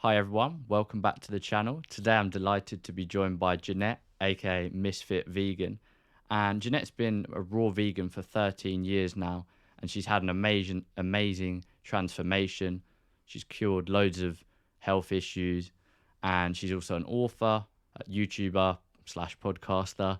Hi everyone, welcome back to the channel. Today I'm delighted to be joined by Jeannette, aka Ms.FitVegan. And Jeanette's been a raw vegan for 13 years now, and she's had an amazing transformation. She's cured loads of health issues, and she's also an author, a YouTuber slash podcaster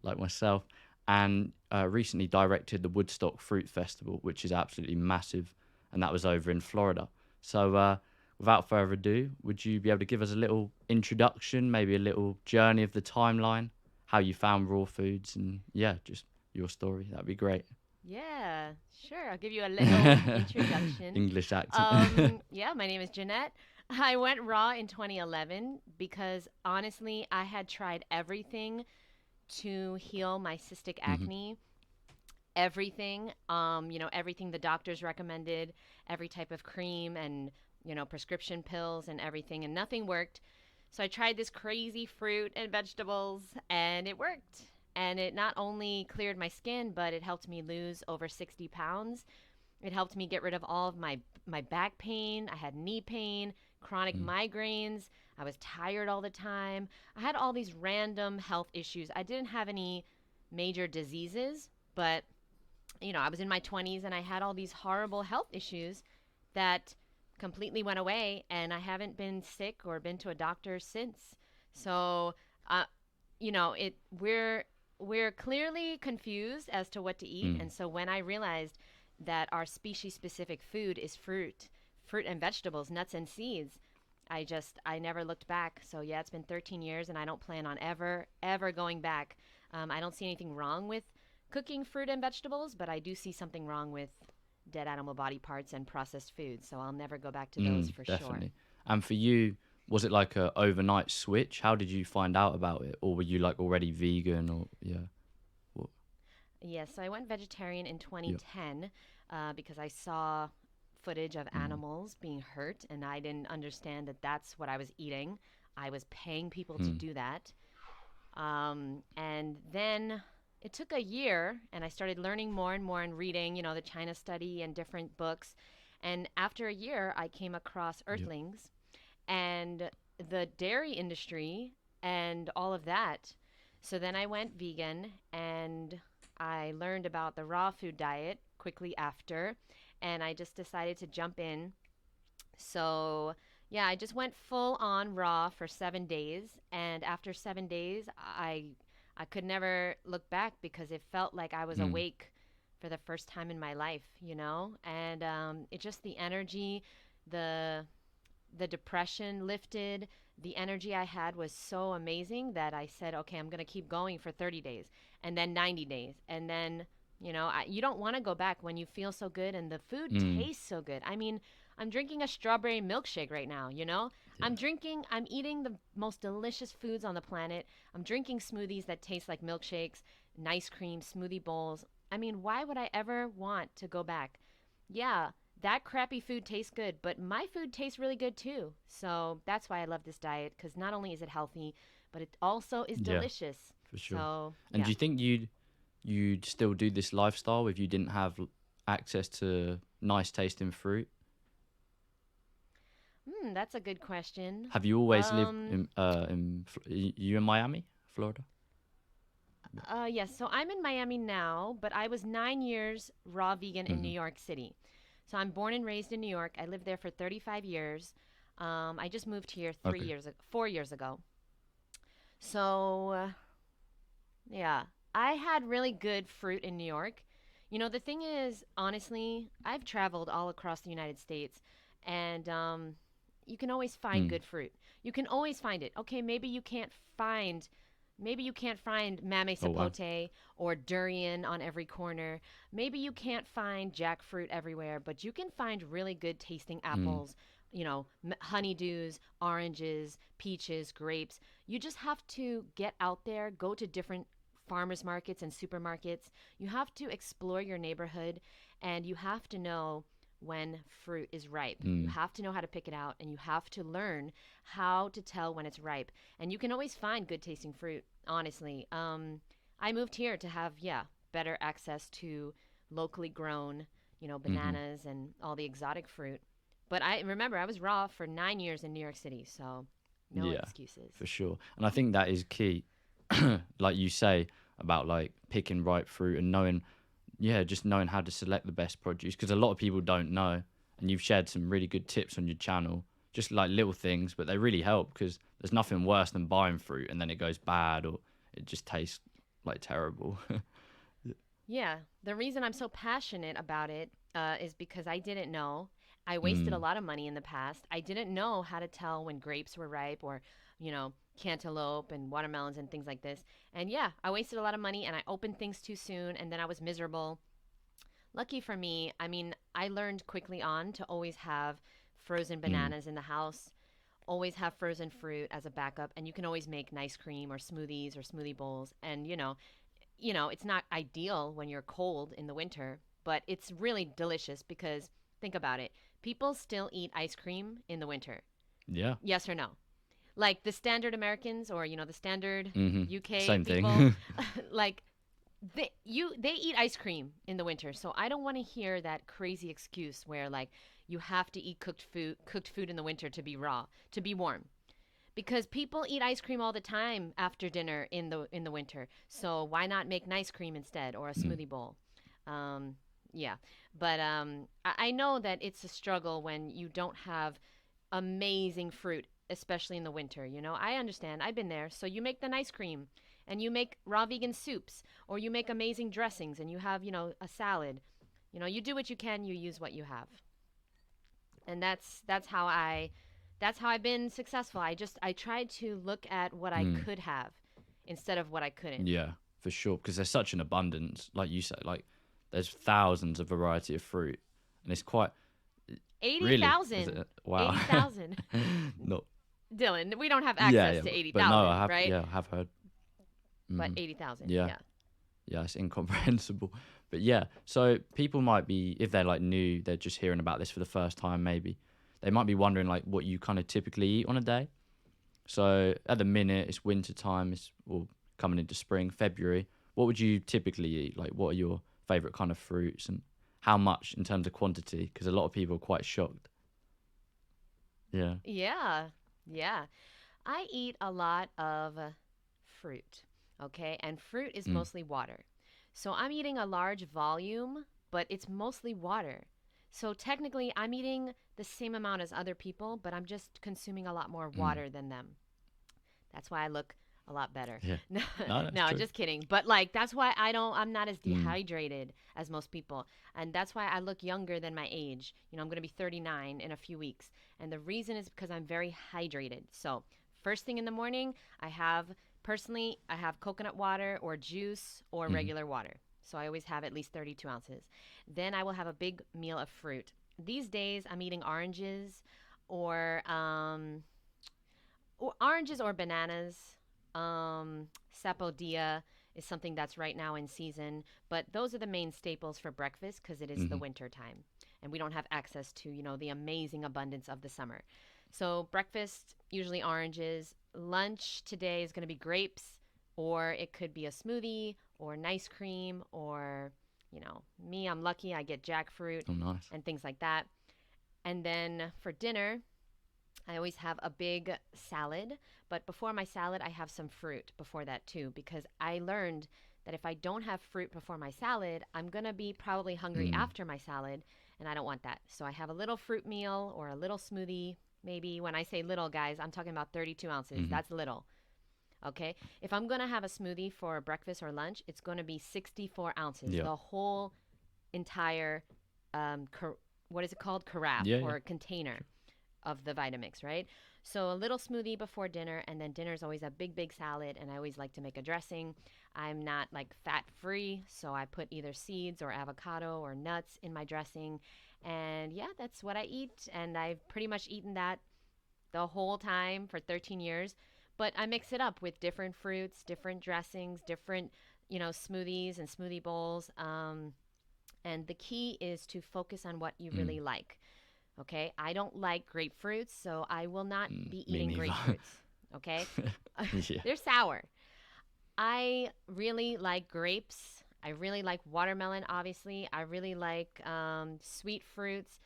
like myself, and recently directed the Woodstock Fruit Festival, which is absolutely massive, and that was over in Florida. So without further ado, would you be able to give us a little introduction, maybe a little journey of the timeline, how you found raw foods, and yeah, just your story? That'd be great. Yeah, sure. I'll give you a little introduction. English accent. Yeah, my name is Jeanette. I went raw in 2011 because honestly, I had tried everything to heal my cystic Hmm. acne. Everything, everything the doctors recommended, every type of cream and, prescription pills and everything, and nothing worked. So I tried this crazy fruit and vegetables, and it worked. And it not only cleared my skin, but it helped me lose over 60 pounds. It helped me get rid of all of my back pain. I had knee pain, chronic migraines. I was tired all the time. I had all these random health issues. I didn't have any major diseases, but I was in my 20s and I had all these horrible health issues that completely went away, and I haven't been sick or been to a doctor since. So, uh, it we're clearly confused as to what to eat, Mm. and so when I realized that our species specific food is fruit and vegetables, nuts and seeds, I never looked back. So yeah, it's been 13 years, and I don't plan on ever going back. I don't see anything wrong with cooking fruit and vegetables, but I do see something wrong with dead animal body parts and processed foods. So I'll never go back to those for sure. Definitely. And for you, was it like a overnight switch? How did you find out about it, or were you like already vegan, or yeah, what, Yes, so I went vegetarian in yeah, 2010 because I saw footage of mm, animals being hurt, and I didn't understand that that's what I was eating. I was paying people to mm, do that. And then it took a year, and I started learning more and more and reading, the China study and different books. And after a year, I came across yeah, Earthlings and the dairy industry and all of that. So then I went vegan, and I learned about the raw food diet quickly after, and I just decided to jump in. So, yeah, I just went full on raw for 7 days, and after 7 days, I could never look back because it felt like I was mm, awake for the first time in my life. And it just the energy, the the depression lifted. The energy I had was so amazing that I said, okay, I'm going to keep going for 30 days and then 90 days. And then, you don't want to go back when you feel so good and the food mm, tastes so good. I mean, I'm drinking a strawberry milkshake right now. yeah, I'm eating the most delicious foods on the planet. I'm drinking smoothies that taste like milkshakes, and ice cream, smoothie bowls. I mean, why would I ever want to go back? Yeah, that crappy food tastes good, but my food tastes really good too. So that's why I love this diet, because not only is it healthy, but it also is yeah, delicious. for sure. So, And do yeah. you think you'd still do this lifestyle if you didn't have access to nice tasting fruit? That's a good question. Have you always lived Um, you in Miami, Florida? yes, so I'm in Miami now, but I was 9 years raw vegan in New Mm-hmm. York City. So I'm born and raised in New York. I lived there for 35 years. I just moved here Okay. 4 years ago. So, yeah, I had really good fruit in New York. The thing is, honestly, I've traveled all across the United States, and you can always find Mm. good fruit. You can always find it. Okay, maybe you can't find mame Oh wow. sapote or durian on every corner. Maybe you can't find jackfruit everywhere, but you can find really good tasting Mm. apples. Honeydews, oranges, peaches, grapes. You just have to get out there, go to different farmers markets and supermarkets. You have to explore your neighborhood, and you have to know when fruit is ripe. You Mm. have to know how to pick it out, and you have to learn how to tell when it's ripe. And you can always find good tasting fruit, honestly. I moved here to have, yeah, better access to locally grown, Mm-hmm. bananas and all the exotic fruit. But I remember I was raw for 9 years in New York City, so no Yeah, excuses. for sure. And I think that is key, like you say, about like picking ripe fruit and knowing, yeah, just knowing how to select the best produce, because a lot of people don't know. And you've shared some really good tips on your channel, just like little things, but they really help, because there's nothing worse than buying fruit and then it goes bad or it just tastes like terrible. Yeah, the reason I'm so passionate about it is because I didn't know. I wasted a Mm, lot of money in the past. I didn't know how to tell when grapes were ripe or, cantaloupe and watermelons and things like this. And yeah, I wasted a lot of money and I opened things too soon and then I was miserable. Lucky for me, I mean, I learned quickly on to always have frozen mm, bananas in the house, always have frozen fruit as a backup, and you can always make nice cream or smoothies or smoothie bowls. And it's not ideal when you're cold in the winter, but it's really delicious because think about it. People still eat ice cream in the winter. yeah. Yes or no? Like the standard Americans or, the standard UK Same people, thing. like they eat ice cream in the winter. So I don't want to hear that crazy excuse where like you have to eat cooked food in the winter to be raw, to be warm, because people eat ice cream all the time after dinner in the winter. So why not make nice cream instead or a Mm, smoothie bowl? Um, yeah, but I know that it's a struggle when you don't have amazing fruit, especially in the winter. I understand. I've been there. So you make the nice cream, and you make raw vegan soups, or you make amazing dressings, and you have a salad. You do what you can. You use what you have, and that's how I've been successful. I tried to look at what I mm. could have instead of what I couldn't. Yeah, for sure. Because there's such an abundance, like you said, like there's thousands of variety of fruit, and it's quite Eighty really. Is thousand, it? Wow. 80,000. Not. Dylan, we don't have Yeah, access yeah, to eighty but no, thousand, right? I have heard. But Hmm. 80,000, Yeah, yeah. yeah, it's incomprehensible. But yeah, so people might be, if they're like new, they're just hearing about this for the first time. Maybe they might be wondering like what you kind of typically eat on a day. So at the minute, it's winter time. It's well coming into spring, February. What would you typically eat? Like, what are your favorite kind of fruits and how much in terms of quantity? Because a lot of people are quite shocked. Yeah. Yeah, yeah. I eat a lot of fruit, okay? And fruit is Mm. mostly water. So I'm eating a large volume, but it's mostly water. So technically, I'm eating the same amount as other people, but I'm just consuming a lot more Mm. water than them. That's why I look a lot better. Yeah. No, No, that's no, true. just kidding. But like that's why I'm not as Mm. dehydrated as most people. And that's why I look younger than my age. I'm going to be 39 in a few weeks. And the reason is because I'm very hydrated. So, first thing in the morning, I have coconut water or juice or Mm. regular water. So I always have at least 32 ounces. Then I will have a big meal of fruit. These days I'm eating oranges or bananas. Sapodilla is something that's right now in season, but those are the main staples for breakfast because it is the Mm. winter time and we don't have access to, the amazing abundance of the summer. So breakfast, usually oranges. Lunch today is going to be grapes, or it could be a smoothie or nice cream, or, me, I'm lucky, I get jackfruit Oh, nice. and things like that. And then for dinner, I always have a big salad, but before my salad, I have some fruit before that too, because I learned that if I don't have fruit before my salad, I'm going to be probably hungry Mm. after my salad, and I don't want that. So I have a little fruit meal or a little smoothie. Maybe when I say little, guys, I'm talking about 32 ounces. Hmm. That's little. Okay. If I'm going to have a smoothie for breakfast or lunch, it's going to be 64 ounces, Yeah. the whole entire, what is it called? Carafe Yeah, yeah. or container of the Vitamix, right? So a little smoothie before dinner, and then dinner is always a big, big salad, and I always like to make a dressing. I'm not like fat free, so I put either seeds or avocado or nuts in my dressing. And yeah, that's what I eat, and I've pretty much eaten that the whole time for 13 years. But I mix it up with different fruits, different dressings, different, smoothies and smoothie bowls. And the key is to focus on what you Mm. really like. Okay, I don't like grapefruits, so I will not Mm. be Me eating neither. grapefruits. Okay, Yeah. they're sour. I really like grapes. I really like watermelon, obviously. I really like sweet fruits.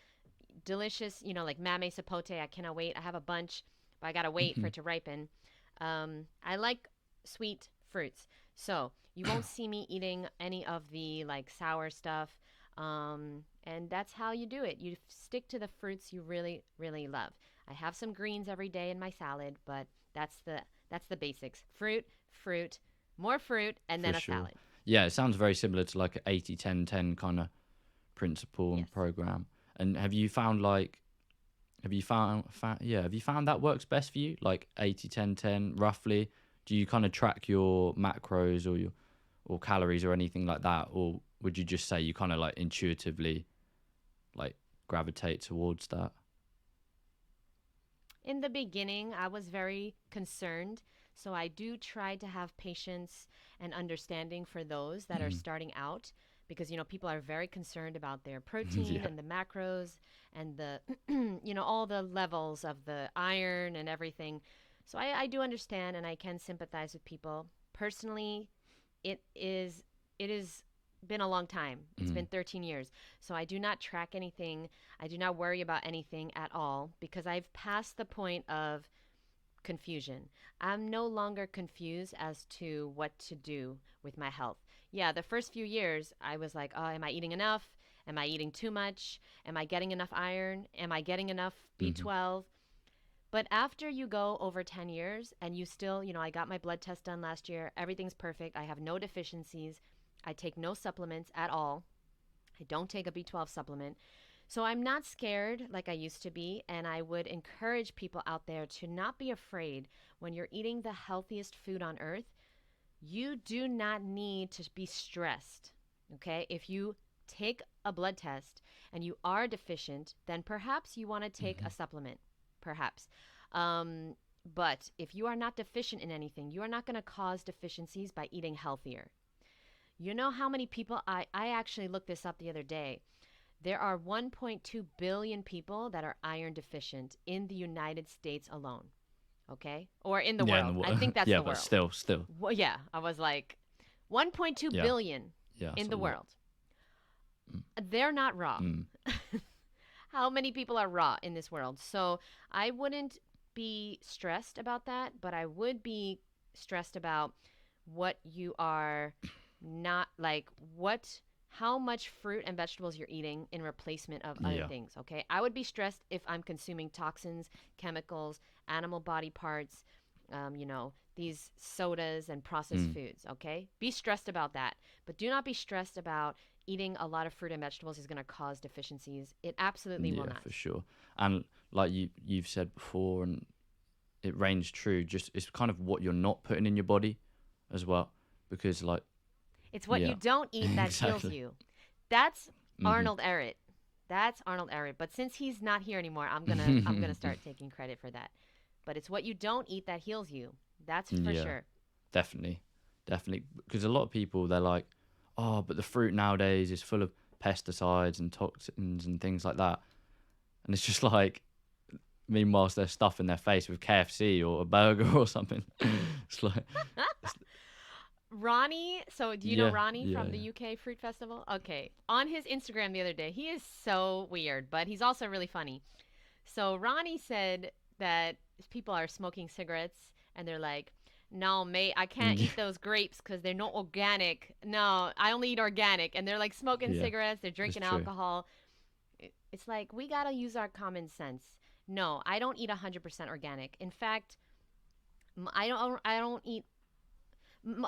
delicious, like mame sapote. I cannot wait. I have a bunch, but I gotta wait for it to ripen. I like sweet fruits, so you won't see me eating any of the like sour stuff. And that's how you do it. You stick to the fruits you really, really love. I have some greens every day in my salad, but that's the basics. Fruit, more fruit, and then For a sure. salad. Yeah, it sounds very similar to like an 80-10-10 kind of principle Yes. and program. And have you found have you found that works best for you? Like 80-10-10 roughly? Do you kind of track your macros or calories or anything like that? Or would you just say you kind of like intuitively like gravitate towards that? In the beginning, I was very concerned. So I do try to have patience and understanding for those that are Mhm. starting out because, people are very concerned about their protein Yeah. and the macros and the, all the levels of the iron and everything. So I do understand and I can sympathize with people. Personally, it is been a long time. It's Mhm. been 13 years. So I do not track anything. I do not worry about anything at all because I've passed the point of confusion. I'm no longer confused as to what to do with my health. Yeah, the first few years I was like, "Oh, am I eating enough? Am I eating too much? Am I getting enough iron? Am I getting enough Mhm. B12?" But after you go over 10 years and you still, I got my blood test done last year. Everything's perfect. I have no deficiencies. I take no supplements at all. I don't take a B12 supplement. So I'm not scared like I used to be. And I would encourage people out there to not be afraid when you're eating the healthiest food on earth. You do not need to be stressed. Okay. If you take a blood test and you are deficient, then perhaps you want to take a Mhm. supplement. Perhaps. Um, but if you are not deficient in anything, you are not going to cause deficiencies by eating healthier. You know how many people, I actually looked this up the other day. There are 1.2 billion people that are iron deficient in the United States alone, okay? Or in the Yeah, in the world. I think that's yeah, the but world. still, Well, yeah, I was like 1.2 yeah, billion yeah, that's in a the lot. world. Mm. They're not raw. Mm. How many people are raw in this world? So I wouldn't be stressed about that, but I would be stressed about what you are not like, how much fruit and vegetables you're eating in replacement of other Yeah. things. Okay. I would be stressed if I'm consuming toxins, chemicals, animal body parts, these sodas and processed Mm. foods. Okay. Be stressed about that, but do not be stressed about eating a lot of fruit and vegetables is going to cause deficiencies. It absolutely will Yeah, not. for sure. And like you've said before, and it reigns true. Just it's kind of what you're not putting in your body as well, because like It's what you yeah, don't eat that heals exactly. you. That's Mhm. Arnold Ehret. That's Arnold Ehret. But since he's not here anymore, I'm gonna start taking credit for that. But it's what you don't eat that heals you. That's for Yeah, sure. definitely, definitely. Because a lot of people they're like, oh, but the fruit nowadays is full of pesticides and toxins and things like that, and it's just like, meanwhile they're stuffing their face with KFC or a burger or something. It's like, it's, Ronnie, so do you know yeah, Ronnie yeah, from the yeah. UK Fruit Festival? Okay. On his Instagram the other day, he is so weird, but he's also really funny. So Ronnie said that people are smoking cigarettes and they're like, "No, mate, I can't Mm, eat those grapes because they're not organic. No, I only eat organic." And they're like smoking yeah, cigarettes, they're it's drinking true. alcohol. It's like we gotta use our common sense. No, I don't eat 100% organic. In fact, I don't eat.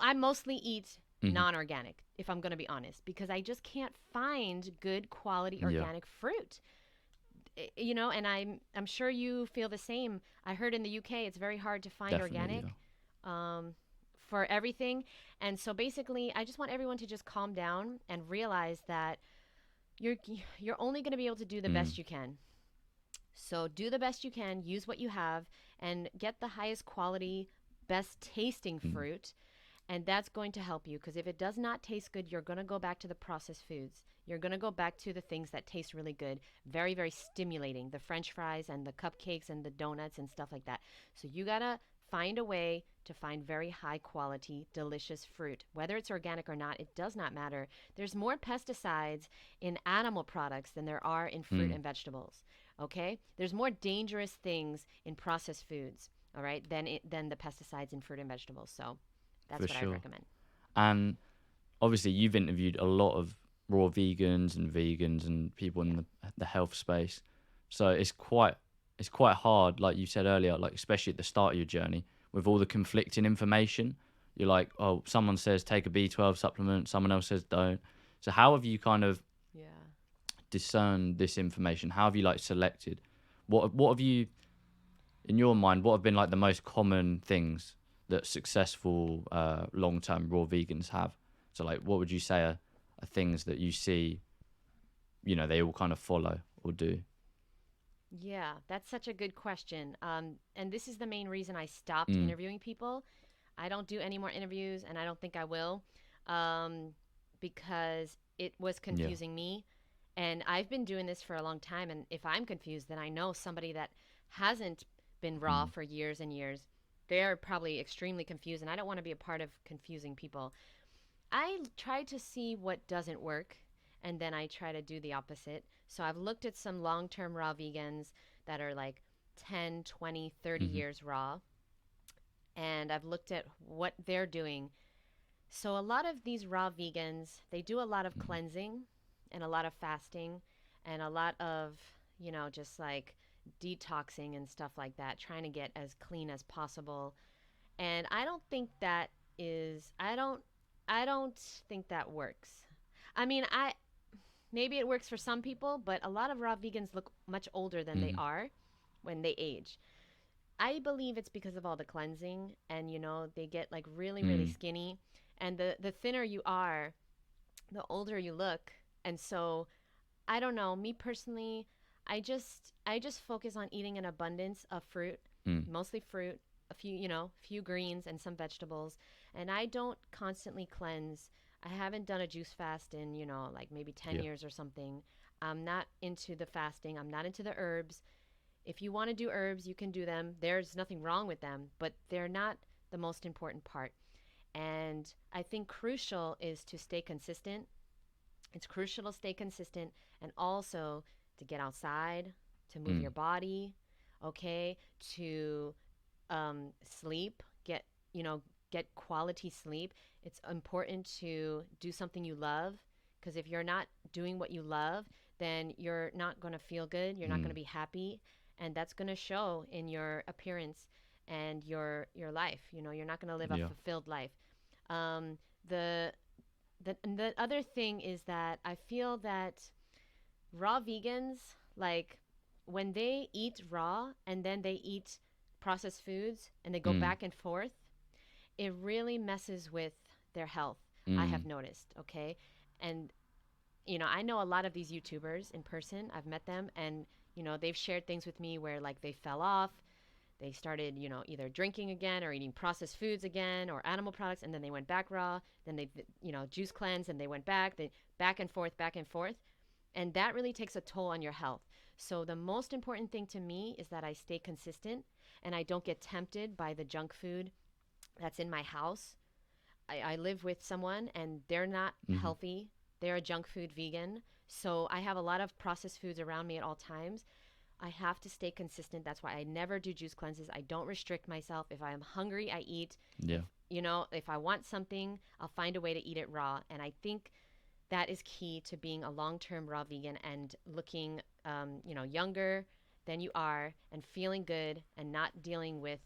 I mostly eat Hmm. non-organic, if I'm gonna be honest, because I just can't find good quality Yeah, organic fruit. And I'm sure you feel the same. I heard in the UK it's very hard to find definitely. Yeah. organic um, for everything, and so basically, I just want everyone to just calm down and realize that you're you're only going to be able to do the Mm, best you can. So do the best you can, use what you have, and get the highest quality, best tasting mm, fruit. And that's going to help you because if it does not taste good, you're going to go back to the processed foods. You're going to go back to the things that taste really good, very, very stimulating, the french fries and the cupcakes and the donuts and stuff like that. So you got to find a way to find very high quality, delicious fruit. Whether it's organic or not, it does not matter. There's more pesticides in animal products than there are in fruit mm. and vegetables. Okay? There's more dangerous things in processed foods, all right, than the pesticides in fruit and vegetables. So For that's what I would sure. recommend. And obviously, you've interviewed a lot of raw vegans and people in Yeah. the health space. So it's quite hard, like you said earlier, like especially at the start of your journey with all the conflicting information. You're like, oh, someone says take a B12 supplement, someone else says don't. So how have you kind of Yeah. discerned this information? How have you like selected? What have you in your mind? What have been like the most common things that successful long term raw vegans have? So like, what would you say are things that you see, they all kind of follow or do? Yeah, that's such a good question. And this is the main reason I stopped Mm, interviewing people. I don't do any more interviews, and I don't think I will, um, because it was yeah. confusing me. And I've been doing this for a long time. And if I'm confused, then I know somebody that hasn't been raw Mm, for years and years. They're probably extremely confused, and I don't want to be a part of confusing people. I try to see what doesn't work, and then I try to do the opposite. So I've looked at some long term raw vegans that are like 10, 20, 30 mm-hmm, years raw, and I've looked at what they're doing. So a lot of these raw vegans, they do a lot of mm, cleansing and a lot of fasting and a lot of, just like detoxing and stuff like that, trying to get as clean as possible. And I don't think that works. I mean, I maybe it works for some people, but a lot of raw vegans look much older than they mm-hmm, are when they age. I believe it's because of all the cleansing, and they get like really really mm, skinny, and the thinner you are, the older you look. And so I don't know, me personally, I just focus on eating an abundance of fruit, mm, mostly fruit, a few greens and some vegetables, and I don't constantly cleanse. I haven't done a juice fast in, like maybe 10 yeah. years or something. I'm not into the fasting. I'm not into the herbs. If you want to do herbs, you can do them. There's nothing wrong with them, but they're not the most important part. And I think crucial is to stay consistent. It's crucial to stay consistent, and also to get outside, to move your Mm, body, okay, to sleep, get quality sleep. It's important to do something you love, because if you're not doing what you love, then you're not going to feel good, you're not going to mm, be happy, and that's going to show in your appearance and your life. You're not going to live a yeah. fulfilled life. Um, the the other thing is that I feel that raw vegans, like, when they eat raw and then they eat processed foods and they go Mm, back and forth, it really messes with their health. I have mm, noticed, okay? And I know a lot of these YouTubers in person. I've met them, and they've shared things with me where like they fell off, they started, either drinking again or eating processed foods again or animal products, and then they went back raw. Then they, juice cleanse, and they went back. They back and forth, back and forth, and that really takes a toll on your health. So the most important thing to me is that I stay consistent and I don't get tempted by the junk food that's in my house. I live with someone and they're not mm-hmm, healthy. They're a junk food vegan. So I have a lot of processed foods around me at all times. I have to stay consistent. That's why I never do juice cleanses. I don't restrict myself. If I am hungry, I eat. yeah. If I want something, I'll find a way to eat it raw. And I think that is key to being a long-term raw vegan and looking, younger than you are, and feeling good, and not dealing with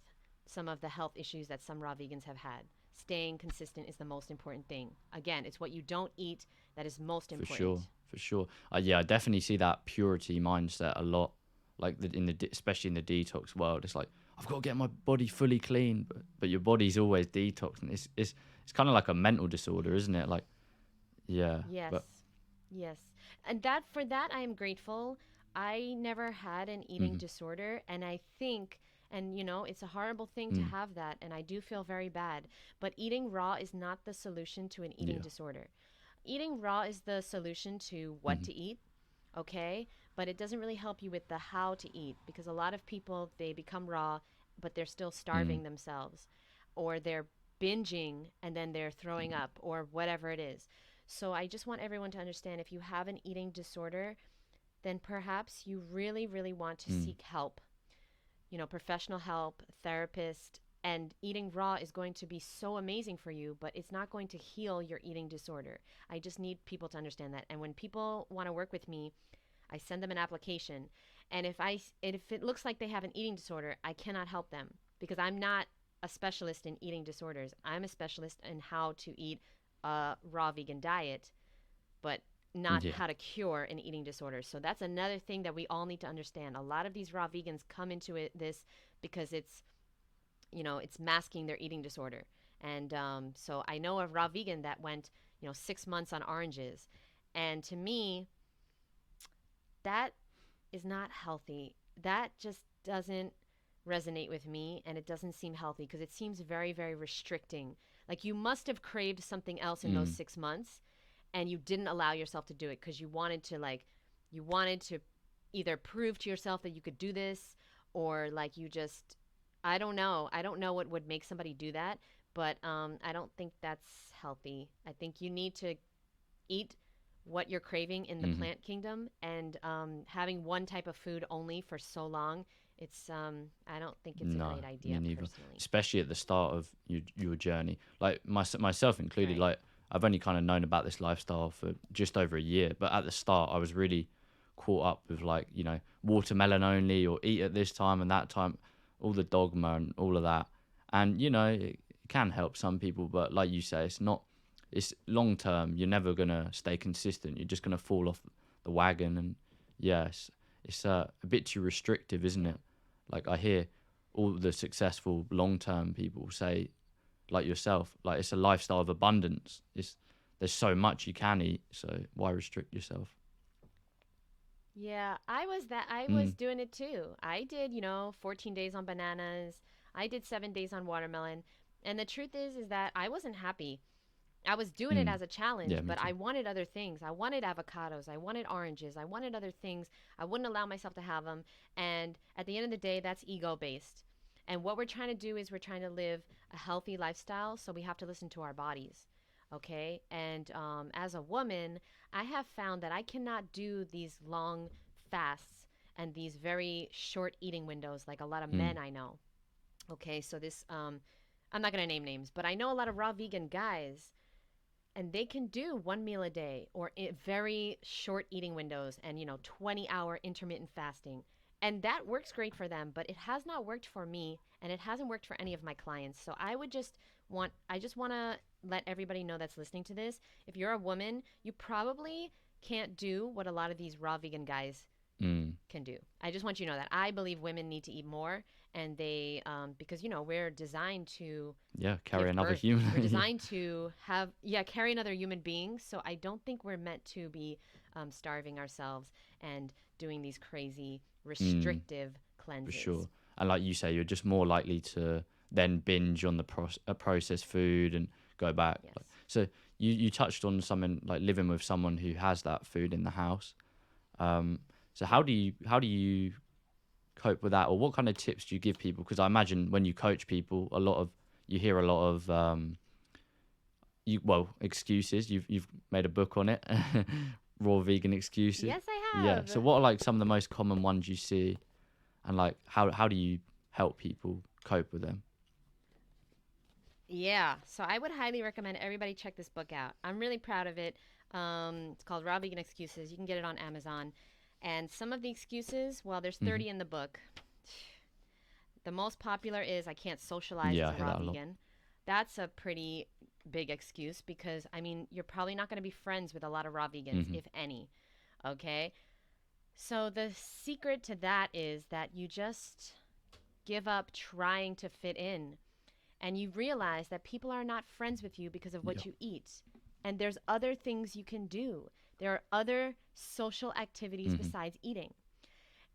some of the health issues that some raw vegans have had. Staying consistent is the most important thing. Again, it's what you don't eat that is most For sure, important. for sure. Yeah, I definitely see that purity mindset a lot. Like especially in the detox world, it's like I've got to get my body fully clean, but your body's always detoxing. It's kind of like a mental disorder, isn't it? Like, yeah, Yes. but Yes. And that for that I am grateful. I never had an eating mm, disorder, and I think, and it's a horrible thing to mm, have that, and I do feel very bad, but eating raw is not the solution to an eating yeah, disorder. Eating raw is the solution to what mm, to eat, okay? But it doesn't really help you with the how to eat, because a lot of people, they become raw but they're still mm, starving themselves, or they're binging and then they're throwing up, or whatever it is. So I just want everyone to understand, if you have an eating disorder, then perhaps you really, really want to Mm. seek help, professional help, therapist. And eating raw is going to be so amazing for you, but it's not going to heal your eating disorder. I just need people to understand that. And when people want to work with me, I send them an application. And if it looks like they have an eating disorder, I cannot help them because I'm not a specialist in eating disorders. I'm a specialist in how to eat a raw vegan diet, but not Yeah. how to cure an eating disorder. So that's another thing that we all need to understand. A lot of these raw vegans come into this because it's masking their eating disorder. And so I know a raw vegan that went, 6 months on oranges. And to me, that is not healthy. That just doesn't resonate with me, and it doesn't seem healthy because it seems very, very restricting. Like you must have craved something else in those Mm. 6 months, and you didn't allow yourself to do it because you wanted to either prove to yourself that you could do this, or like you just, I don't know. I don't know what would make somebody do that, but I don't think that's healthy. I think you need to eat what you're craving in the Mm-hmm. plant kingdom, and having one type of food only for so long, it's I don't think it's a No, great me idea neither. personally. Especially at the start of your journey, like myself included. Right. Like I've only kind of known about this lifestyle for just over a year, but at the start I was really caught up with like watermelon only or eat at this time and that time, all the dogma and all of that. And it can help some people, but like you say, it's not. It's long term. You're never gonna stay consistent. You're just gonna fall off the wagon, and yes, it's a bit too restrictive, isn't Yeah. it? Like I hear all the successful long term people say, like yourself, like it's a lifestyle of abundance. There's so much you can eat, so why restrict yourself? Yeah, I was Mm, doing it too. I did, 14 days on bananas. I did 7 days on watermelon. And the truth is that I wasn't happy. I was doing it mm. as a challenge, Yeah, me but too. I wanted other things. I wanted avocados. I wanted oranges. I wanted other things. I wouldn't allow myself to have them. And at the end of the day, that's ego based. And what we're trying to do is we're trying to live a healthy lifestyle. So we have to listen to our bodies. Okay. And as a woman, I have found that I cannot do these long fasts and these very short eating windows like a lot of Mm, men I know. Okay. So I'm not going to name names, but I know a lot of raw vegan guys, and they can do one meal a day or very short eating windows and 20-hour intermittent fasting, and that works great for them, but it has not worked for me, and it hasn't worked for any of my clients. So I just want to let everybody know that's listening to this, if you're a woman, you probably can't do what a lot of these raw vegan guys mm. can do. I just want you to know that I believe women need to eat more, and they because we're designed to Yeah, carry give another birth. We're human. designed to carry another human being. So I don't think we're meant to be starving ourselves and doing these crazy Mm, restrictive for cleanses. sure. And like you say, you're just more likely to then binge on the processed food and go back. Yes. So you touched on something like living with someone who has that food in the house. Um, so how do you cope with that, or what kind of tips do you give people? Because I imagine when you coach people, you hear a lot of excuses. You've made a book on it, raw vegan excuses. Yes, I Yeah. So have. what are like some of the most common ones you see, and like how do you help people cope with them? Yeah. So I would highly recommend everybody check this book out. I'm really proud of it. It's called Raw Vegan Excuses. You can get it on Amazon. And some of the excuses, well, there's Hmm. 30 in the book. The most popular is I can't socialize Yeah, as I a hear raw that a lot. vegan. That's a pretty big excuse because, I mean, you're probably not going to be friends with a lot of raw vegans, Hmm. if any. Okay? So the secret to that is that you just give up trying to fit in, and you realize that people are not friends with you because of Yeah. what you eat. And there's other things you can do. There are other social activities Hmm. besides eating.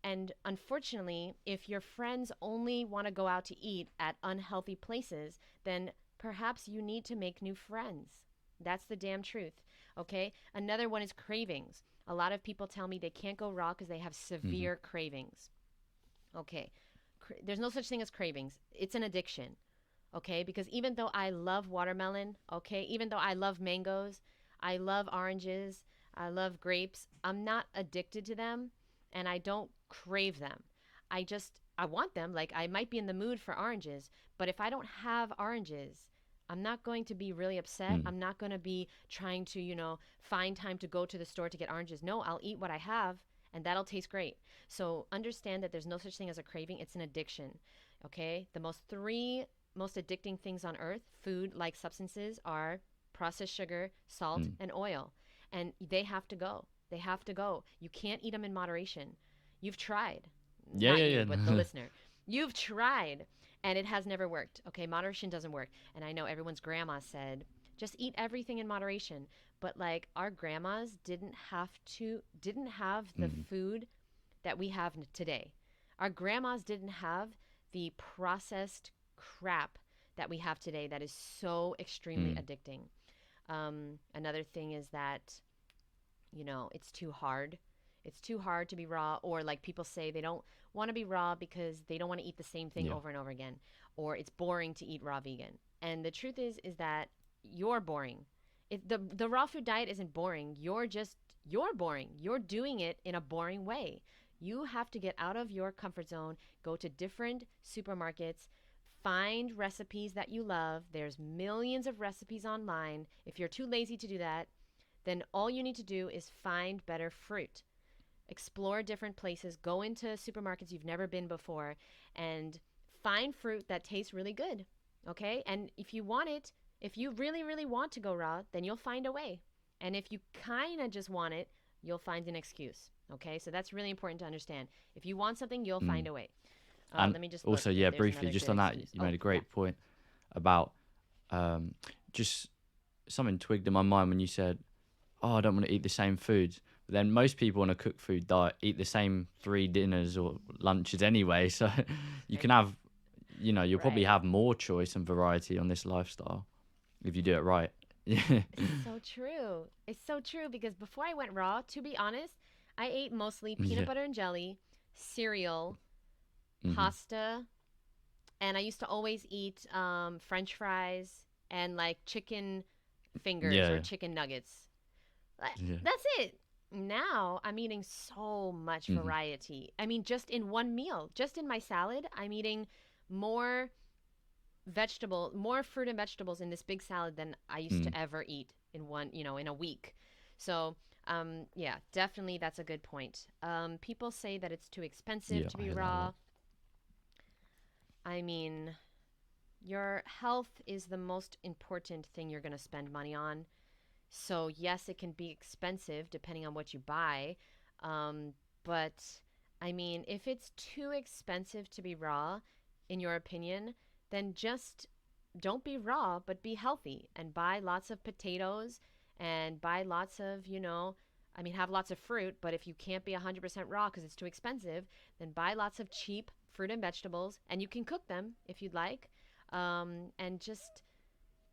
And unfortunately, if your friends only want to go out to eat at unhealthy places, then perhaps you need to make new friends. That's the damn truth. Okay? Another one is cravings. A lot of people tell me they can't go raw because they have Hmm. severe cravings. Okay. There's no such thing as cravings, it's an addiction. Okay? Because even though I love watermelon, okay, even though I love mangoes, I love oranges, I love grapes, I'm not addicted to them. and I don't crave them. I want them. Like, I might be in the mood for oranges, but if I don't have oranges, I'm not going to be really upset. Mm. I'm not going to be trying to, find time to go to the store to get oranges. No, I'll eat what I have, and that'll taste great. So understand that there's no such thing as a craving. It's an addiction. Okay? The three most addicting things on earth, food like substances, are processed sugar, salt, Mm. and oil. And they have to go. They have to go. You can't eat them in moderation. You've tried. Yeah, Not yeah, you, but the yeah. listener. You've tried, and it has never worked. Okay, moderation doesn't work. And I know everyone's grandma said, just eat everything in moderation. But like, our grandmas didn't have the Mm. food that we have today. Our grandmas didn't have the processed crap that we have today that is so extremely Mm. addicting. Another thing is that, it's too hard. It's too hard to be raw, or like people say they don't want to be raw because they don't want to eat the same thing Yeah. over and over again, or it's boring to eat raw vegan. And the truth is that you're boring. The raw food diet isn't boring. You're boring. You're doing it in a boring way. You have to get out of your comfort zone, go to different supermarkets, find recipes that you love. There's millions of recipes online. If you're too lazy to do that, then all you need to do is find better fruit. Explore different places, go into supermarkets you've never been before, and find fruit that tastes really good. Okay? And if you really, really want to go raw, then you'll find a way. And if you kind of just want it, you'll find an excuse. Okay? So that's really important to understand. If you want something, you'll Mm. find a way. And Let me just look also, if yeah, there's briefly, another just good on that, excuse. you Oh, made a yeah. great point about um, just something twigged in my mind when you said, "Oh, I don't want to eat the same foods." But then most people on a cooked food diet eat the same 3 dinners or lunches anyway, so you can have, you'll probably Right. have more choice and variety on this lifestyle if you do it right. Yeah. It's so true. It's so true because before I went raw, to be honest, I ate mostly peanut Yeah. butter and jelly, cereal, Hmm. pasta, and I used to always eat French fries and like chicken fingers or Yeah. chicken nuggets. Yeah. That's it. Now I'm eating so much Hmm. variety. I mean, just in one meal, just in my salad, I'm eating more more fruit and vegetables in this big salad than I used Mm. to ever eat in in a week. So, yeah, definitely that's a good point. People say that it's too expensive Yeah, to I be hear that a raw. lot. I mean, your health is the most important thing you're going to spend money on. So, yes, it can be expensive depending on what you buy. But, I mean, if it's too expensive to be raw, in your opinion, then just don't be raw, but be healthy and buy lots of potatoes and buy lots of, I mean, have lots of fruit. But if you can't be 100% raw because it's too expensive, then buy lots of cheap fruit and vegetables and you can cook them if you'd like. And just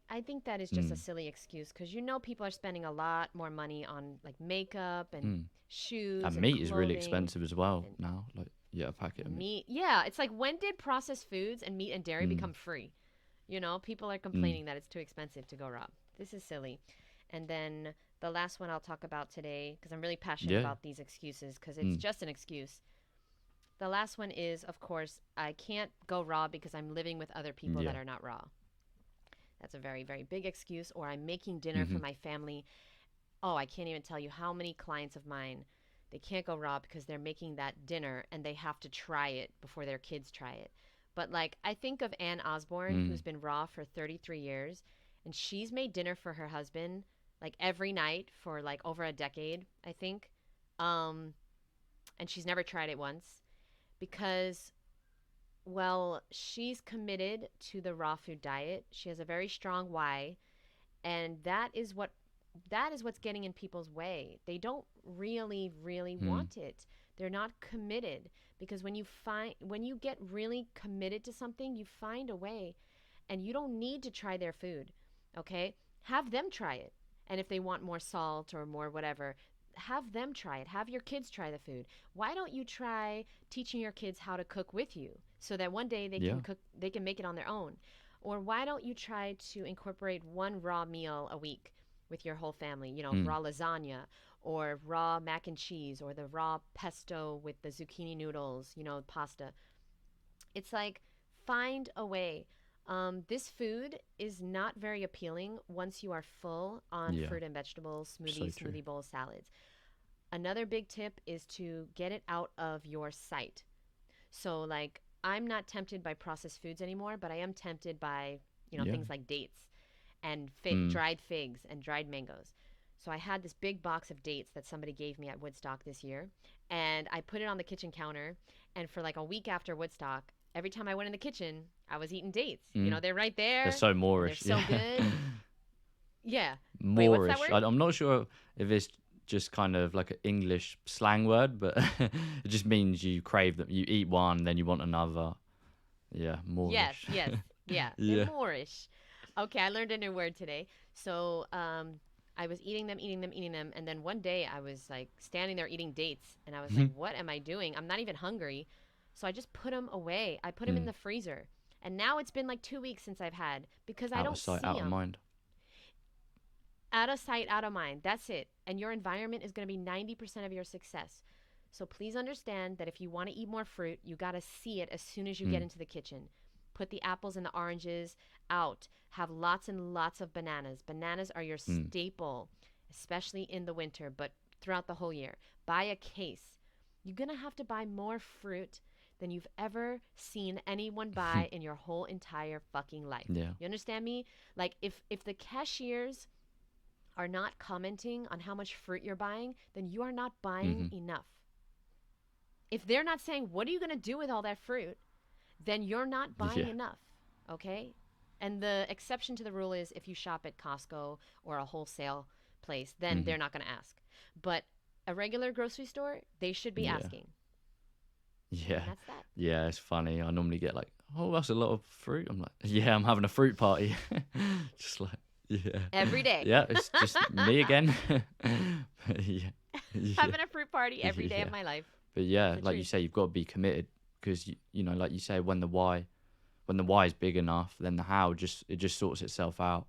I think that is just a Mm. silly excuse because people are spending a lot more money on like makeup and Mm. shoes And and meat is really clothing expensive as well and now. Like, yeah, a packet of meat. meat. Yeah, it's like when did processed foods and meat and dairy Mm. become free? People are Mm. complaining that it's too expensive to go raw. This is silly. And then the last one I'll talk about today because I'm really passionate Yeah. about these excuses because it's Mm. just an excuse. The last one is, of course, I can't go raw because I'm living with other people Yeah. that are not raw. That's a very, very big excuse. Or I'm making dinner for Hmm. my family. Oh, I can't even tell you how many clients of mine, they can't go raw because they're making that dinner and they have to try it before their kids try it. But like, I think of Ann Osborne, who's Mm. been raw for 33 years, and she's made dinner for her husband like every night for like over a decade, I think. Um, and she's never tried it once because, well, she's committed to the raw food diet. She has a very strong why, and that is what's getting in people's way. They don't really Mm. want it. They're not committed because when you get really committed to something, you find a way, and you don't need to try their food. Okay? Have them try it. And if they want more salt or more whatever, have them try it. Have your kids try the food. Why don't you try teaching your kids how to cook with you so that one day Yeah. they can make it on their own? Or why don't you try to incorporate one raw meal a week with your whole family, Mm. raw lasagna or raw mac and cheese, or the raw pesto with the zucchini noodles, pasta. It's like, find a way. This food is not very appealing once you are full on Yeah. fruit and vegetables, So smoothies, true. smoothie bowls, salads. Another big tip is to get it out of your sight. So, like, I'm not tempted by processed foods anymore, but I am tempted by, Yeah. things like dates and Mm. dried figs and dried mangoes. So I had this big box of dates that somebody gave me at Woodstock this year, and I put it on the kitchen counter. And for like a week after Woodstock, every time I went in the kitchen, I was eating dates. Mm. They're right They're there, so and they're Moorish. so Yeah. good. Yeah. Wait, what's that Moorish. word? I'm not sure if it's just kind of like an English slang word, but it just means you crave them. You eat one, then you want another. Yeah, Yes, Moorish. yes. Yeah, they're Yeah. Moorish. Okay, I learned a new word today. So, I was eating them, eating them, eating them, and then one day I was like standing there eating dates, and I was like, "What am I doing? I'm not even hungry." So I just put them away. I put them in Mm. the freezer, and now it's been like 2 weeks since I've had, because I Out of don't sight, see out of them. mind. Out of sight, out of mind. That's it. And your environment is going to be 90% of your success. So please understand that if you want to eat more fruit, you got to see it as soon as you get Mm. into the kitchen. Put the apples and the oranges out. Have lots and lots of bananas. Bananas are your Mm. staple, especially in the winter, but throughout the whole year. Buy a case. You're going to have to buy more fruit than you've ever seen anyone buy in your whole entire fucking life. Yeah. You understand me? Like, if the cashiers are not commenting on how much fruit you're buying, then you are not buying Hmm. enough. If they're not saying, what are you going to do with all that fruit, then you're not buying Yeah. enough. Okay? And the exception to the rule is if you shop at Costco or a wholesale place, then Hmm. they're not going to ask. But a regular grocery store, they should be Yeah. asking. Yeah. And that's that. Yeah. It's funny. I normally get like, oh, that's a lot of fruit. I'm like, yeah, I'm having a fruit party. Just like, yeah. Every day. Yeah. It's just me again. But yeah. Yeah. Having a fruit party every day of Yeah. my life. But It's yeah, the like you truth. say, you've got to be committed because like you say, when the why is big enough, then the how just sorts itself out.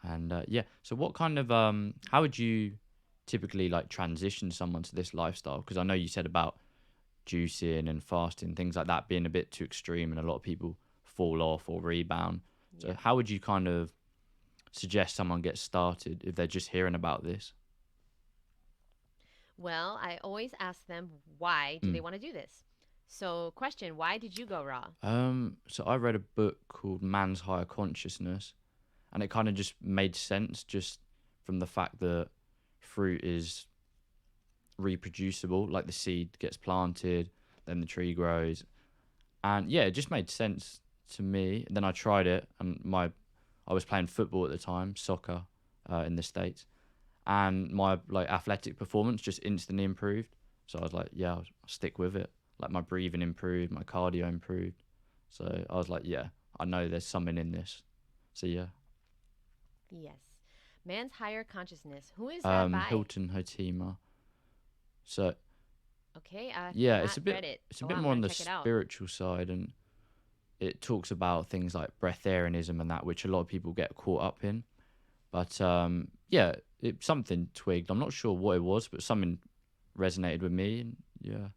And yeah, so what kind of how would you typically like transition someone to this lifestyle? Because I know you said about juicing and fasting, things like that being a bit too extreme, and a lot of people fall off or rebound. So Yeah. how would you kind of suggest someone get started if they're just hearing about this? Well, I always ask them, why do they Mm. want to do this? So, question, why did you go raw? So I read a book called Man's Higher Consciousness, and it kind of just made sense just from the fact that fruit is reproducible, like the seed gets planted, then the tree grows, and yeah, it just made sense to me. And then I tried it, and I was playing football at the time, soccer, in the States, and my like athletic performance just instantly improved. So I was like, yeah, I'll stick with it. Like my breathing improved, my cardio improved. So I was like, yeah, I know there's something in this. So yeah, Yes. Man's higher consciousness. Who is that by? Hilton Hotima. So Okay, I've yeah, not read it. it's a Oh, bit wow, I'm more going on to the check it out. spiritual side, and it talks about things like breatharianism and that, which a lot of people get caught up in. But yeah, it's something twigged. I'm not sure what it was, but something resonated with me. And yeah,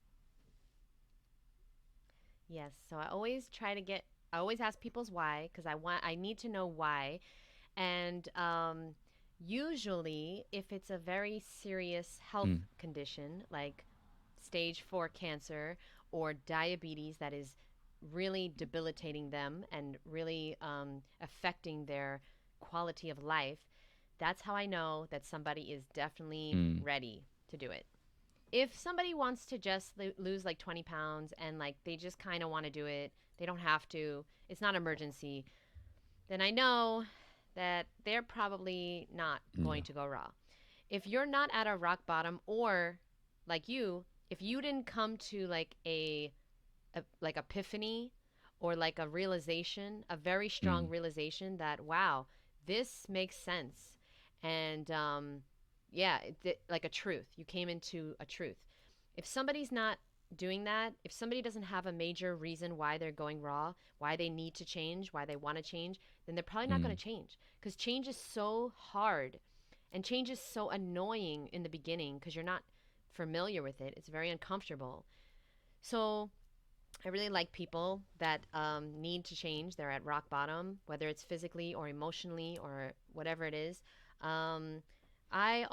Yes. So I always ask people's why, because I need to know why. And usually, if it's a very serious health mm, condition like stage 4 cancer or diabetes that is really debilitating them and really affecting their quality of life, that's how I know that somebody is definitely mm, ready to do it. If somebody wants to just lose like 20 pounds and like they just kind of want to do it, they don't have to, it's not emergency, then I know that they're probably not yeah, going to go raw. If you're not at a rock bottom, or like you, if you didn't come to like a like epiphany or like a realization, a very strong mm, realization that wow, this makes sense, and yeah, like a truth. You came into a truth. If somebody's not doing that, if somebody doesn't have a major reason why they're going raw, why they need to change, why they want to change, then they're probably not going mm, to change, because change is so hard. And change is so annoying in the beginning because you're not familiar with it. It's very uncomfortable. So I really like people that need to change. They're at rock bottom, whether it's physically or emotionally or whatever it is. Um, I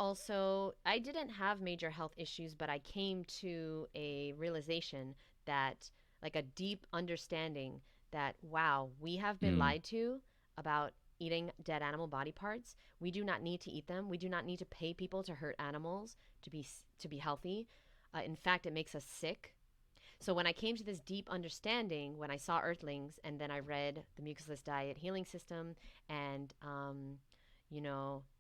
didn't have major health issues, but I came to a realization that, like a deep understanding that, wow, we have been Mm. lied to about eating dead animal body parts. We do not need to eat them. We do not need to pay people to hurt animals to be healthy. In fact, it makes us sick. So when I came to this deep understanding, when I saw Earthlings, and then I read the Mucusless Diet Healing System, and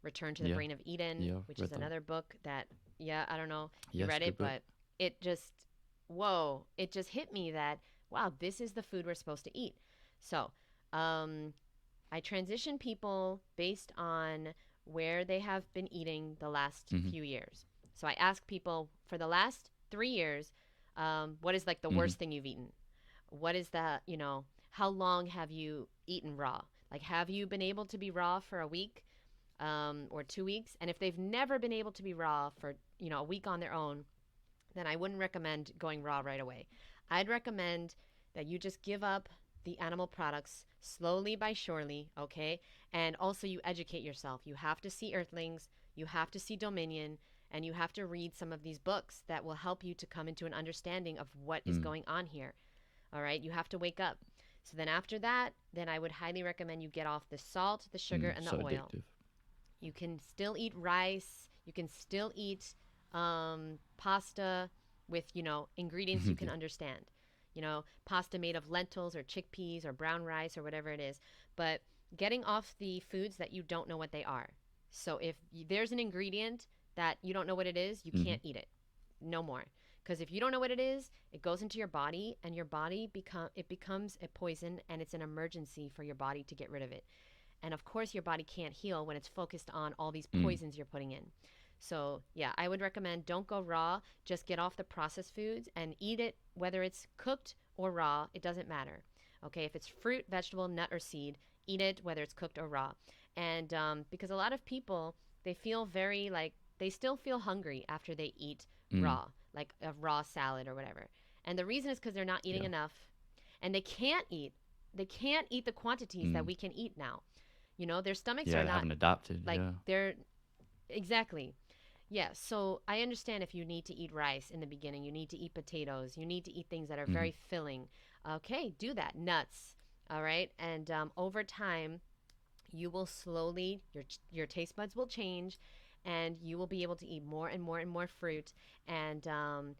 Return to the Yeah. Brain of Eden, Yeah. which is Read that. another book that, yeah, I don't know if you Yes. read Good it, book. but it just, whoa, it just hit me that, wow, this is the food we're supposed to eat. So um, I transition people based on where they have been eating the last Mhm. few years. So I ask people for the last 3 years, what is like the Mhm. worst thing you've eaten? What is that, how long have you eaten raw? Like, have you been able to be raw for a week or 2 weeks? And if they've never been able to be raw for, a week on their own, then I wouldn't recommend going raw right away. I'd recommend that you just give up the animal products slowly by surely, okay? And also you educate yourself. You have to see Earthlings, you have to see Dominion, and you have to read some of these books that will help you to come into an understanding of what is Mm. going on here. All right? You have to wake up. So then after that, then I would highly recommend you get off the salt, the sugar, Mm. and the So oil. addictive. You can still eat rice. You can still eat pasta with, ingredients you can Yeah. understand. Pasta made of lentils or chickpeas or brown rice or whatever it is. But getting off the foods that you don't know what they are. So if there's an ingredient that you don't know what it is, you Mhm. can't eat it. No more. Because if you don't know what it is, it goes into your body, and your body becomes a poison, and it's an emergency for your body to get rid of it. And of course, your body can't heal when it's focused on all these Mm. poisons you're putting in. So, yeah, I would recommend don't go raw. Just get off the processed foods and eat it, whether it's cooked or raw. It doesn't matter. Okay, if it's fruit, vegetable, nut, or seed, eat it, whether it's cooked or raw. And because a lot of people, they feel very like they still feel hungry after they eat Mm. raw, like a raw salad or whatever. And the reason is because they're not eating Yeah. enough, and they can't eat the quantities that Mm. we can eat now. Their stomachs Yeah. are They not haven't adapted. like Yeah. they're exactly. Yeah, so I understand if you need to eat rice in the beginning, you need to eat potatoes, you need to eat things that are Mhm. very filling. Okay, do that. Nuts. All right. And over time, you will slowly, your taste buds will change, and you will be able to eat more and more and more fruit. And,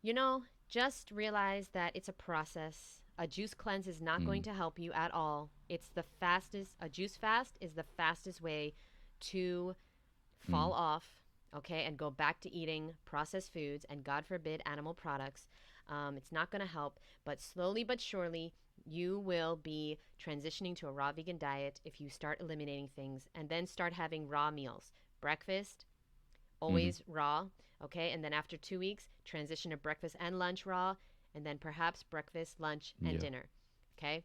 you know, just realize that it's a process. A juice cleanse is not going Mm. to help you at all. A juice fast is the fastest way to fall Mm. off, okay, and go back to eating processed foods and, God forbid, animal products. It's not going to help, but slowly but surely, you will be transitioning to a raw vegan diet if you start eliminating things and then start having raw meals. Breakfast, Mhm. always raw, okay, and then after 2 weeks, transition to breakfast and lunch raw, and then perhaps breakfast, lunch, and Yeah. dinner, okay?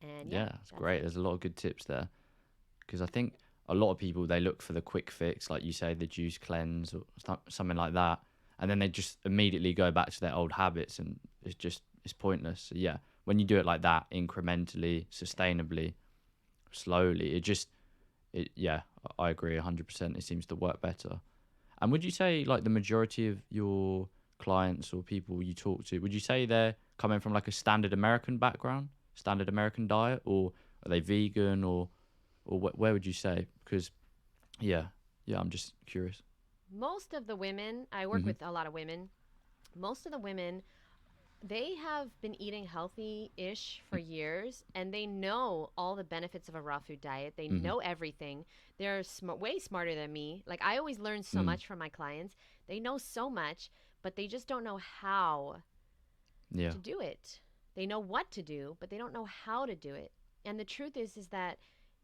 And yeah, Yeah. That's that's great. it. There's a lot of good tips there because I think a lot of people they look for the quick fix, like you say, the juice cleanse or something like that, and then they just immediately go back to their old habits, and it's pointless. So yeah, when you do it like that, incrementally, sustainably, slowly, it yeah, I agree 100%. It seems to work better. And would you say like the majority of your clients or people you talk to, would you say they're coming from like a standard American background, standard American diet, or are they vegan, or where would you say? Because yeah, yeah, I'm just curious. Most of the women, I work Mhm. with a lot of women, most of the women, they have been eating healthy ish for years, and they know all the benefits of a raw food diet. They Mhm. know everything. They're way smarter than me. Like, I always learn so Mm. much from my clients. They know so much, but they just don't know how Yeah. to do it. They know what to do, but they don't know how to do it. And the truth is that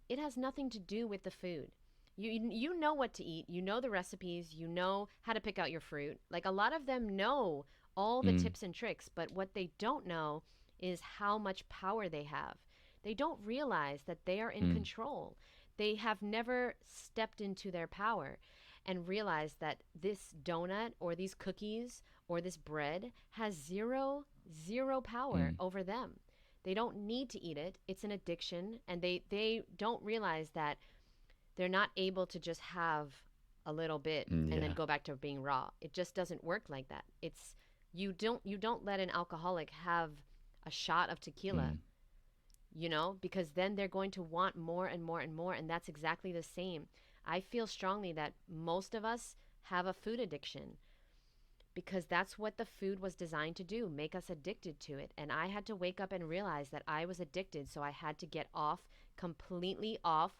it has nothing to do with the food. You know what to eat. You know the recipes. You know how to pick out your fruit. Like, a lot of them know all the Mm. tips and tricks, but what they don't know is how much power they have. They don't realize that they are in Mm. control. they have never stepped into their power and realized that this donut or these cookies or this bread has zero power Mm. over them. They don't need to eat it. It's an addiction, and they don't realize that they're not able to just have a little bit and then Yeah. go back to being raw. It just doesn't work like that. It's you don't let an alcoholic have a shot of tequila, Mm. because then they're going to want more and more and more, and that's exactly the same. I feel strongly that most of us have a food addiction because that's what the food was designed to do, make us addicted to it. And I had to wake up and realize that I was addicted, so I had to get completely off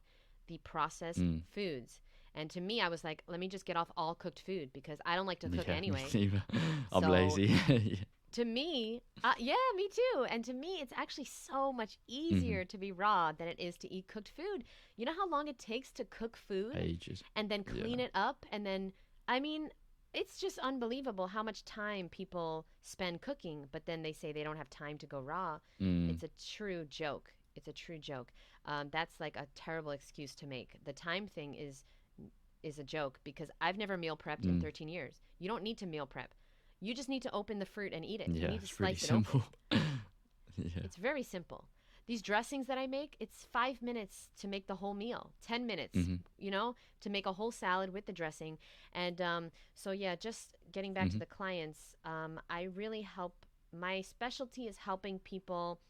the processed Mm. foods. And to me, I was like, let me just get off all cooked food because I don't like to cook Yeah, me anyway. neither. I'm So lazy. Yeah. to me, yeah, me too. And to me, it's actually so much Hmm. easier to be raw than it is to eat cooked food. You know how long it takes to cook food Ages. and then clean Yeah. it up? And then, I mean, it's just unbelievable how much time people spend cooking, but then they say they don't have time to go raw. Mm. It's a true joke. It's a true joke. That's like a terrible excuse to make. The time thing is a joke because I've never meal prepped in Mm. 13 years. You don't need to meal prep. You just need to open the fruit and eat it. You Yeah, need to it's really slice it open. simple. Yeah. It's very simple. These dressings that I make, it's 5 minutes to make the whole meal, 10 minutes, Hmm. to make a whole salad with the dressing. And so, yeah, just getting back to Hmm. the clients, I really help. My specialty is helping people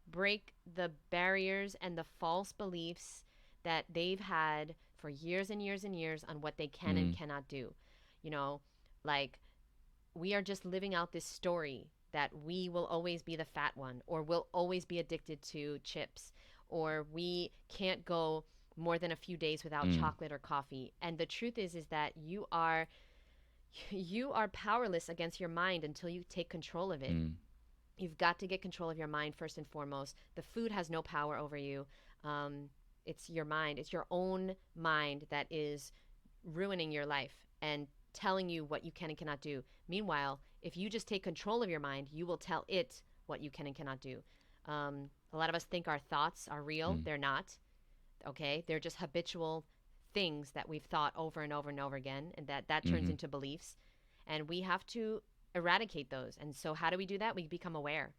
break the barriers and the false beliefs that they've had for years and years and years on what they can and Mm. cannot do. You know, like we are just living out this story that we will always be the fat one, or we'll always be addicted to chips, or we can't go more than a few days without Mm. chocolate or coffee. And the truth is that you are powerless against your mind until you take control of it. Mm. You've got to get control of your mind first and foremost. The food has no power over you. It's your mind. It's your own mind that is ruining your life and telling you what you can and cannot do. Meanwhile, if you just take control of your mind, you will tell it what you can and cannot do. A lot of us think our thoughts are real. Mm. They're not. Okay, they're just habitual things that we've thought over and over and over again, and that turns Hmm. into beliefs. And we have to eradicate those. And so, how do we do that? We become aware.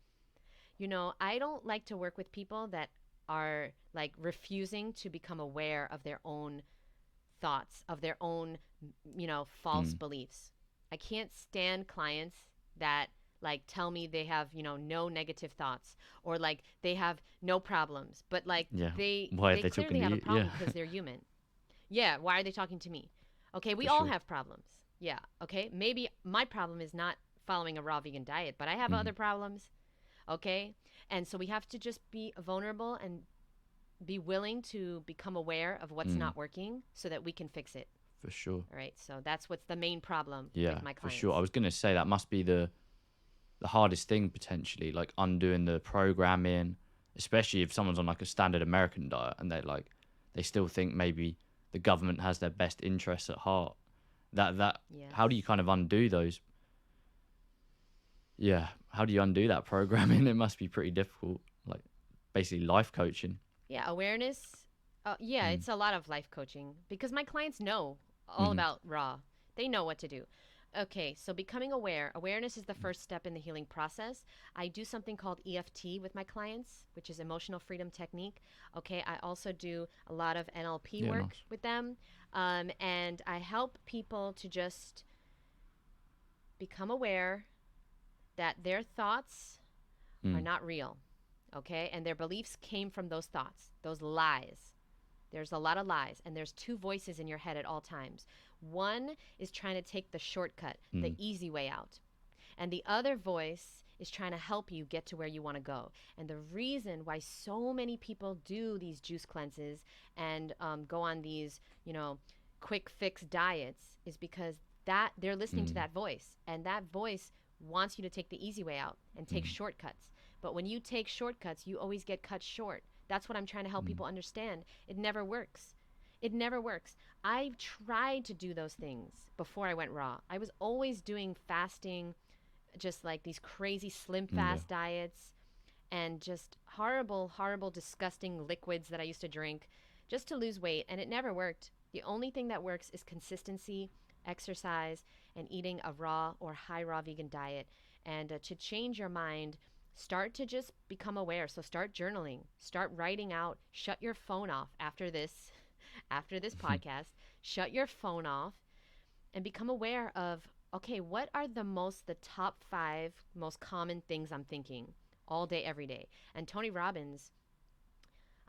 I don't like to work with people that are like refusing to become aware of their own thoughts, of their own, false Mm. beliefs. I can't stand clients that like tell me they have, no negative thoughts or like they have no problems, but like Yeah. they Why are they they talking clearly to have a you? Yeah, problem because they're human. Yeah, why are they talking to me? Okay, we for all sure. have problems. Yeah, okay? Maybe my problem is not following a raw vegan diet, but I have Hmm. other problems, okay? And so we have to just be vulnerable and be willing to become aware of what's Mm. not working so that we can fix it. For sure. All right? So that's what's the main problem Yeah, with my for sure. clients. I was gonna say that must be the hardest thing potentially, like undoing the programming, especially if someone's on like a standard American diet and they still think maybe the government has their best interests at heart. That how do you Yes. kind of undo those? Yeah, how do you undo that programming? It must be pretty difficult. Like basically life coaching. Yeah, awareness. Yeah, Mm. it's a lot of life coaching because my clients know all Hmm. about raw. They know what to do. Okay, so becoming aware. Awareness is the first step in the healing process. I do something called EFT with my clients, which is emotional freedom technique. Okay, I also do a lot of NLP Yeah, work nice. with them. And I help people to just become aware that their thoughts are Mm. not real. Okay, and their beliefs came from those thoughts, those lies. There's a lot of lies, and there's two voices in your head at all times. One is trying to take the shortcut, the Mm. easy way out. And the other voice is trying to help you get to where you want to go. And the reason why so many people do these juice cleanses and go on these, quick fix diets is because that they're listening to Mm. that voice. And that voice wants you to take the easy way out and take Mm. shortcuts. But when you take shortcuts, you always get cut short. That's what I'm trying to help Mm. people understand. It never works. It never works. I've tried to do those things before I went raw. I was always doing fasting, just like these crazy slim Yeah. fast diets and just horrible, horrible, disgusting liquids that I used to drink just to lose weight, and it never worked. The only thing that works is consistency, exercise, and eating a raw or high raw vegan diet. And to change your mind, start to just become aware. So start journaling, start writing out, shut your phone off after this after this podcast. Shut your phone off and become aware of, okay, what are the top 5 most common things I'm thinking all day every day. And Tony Robbins,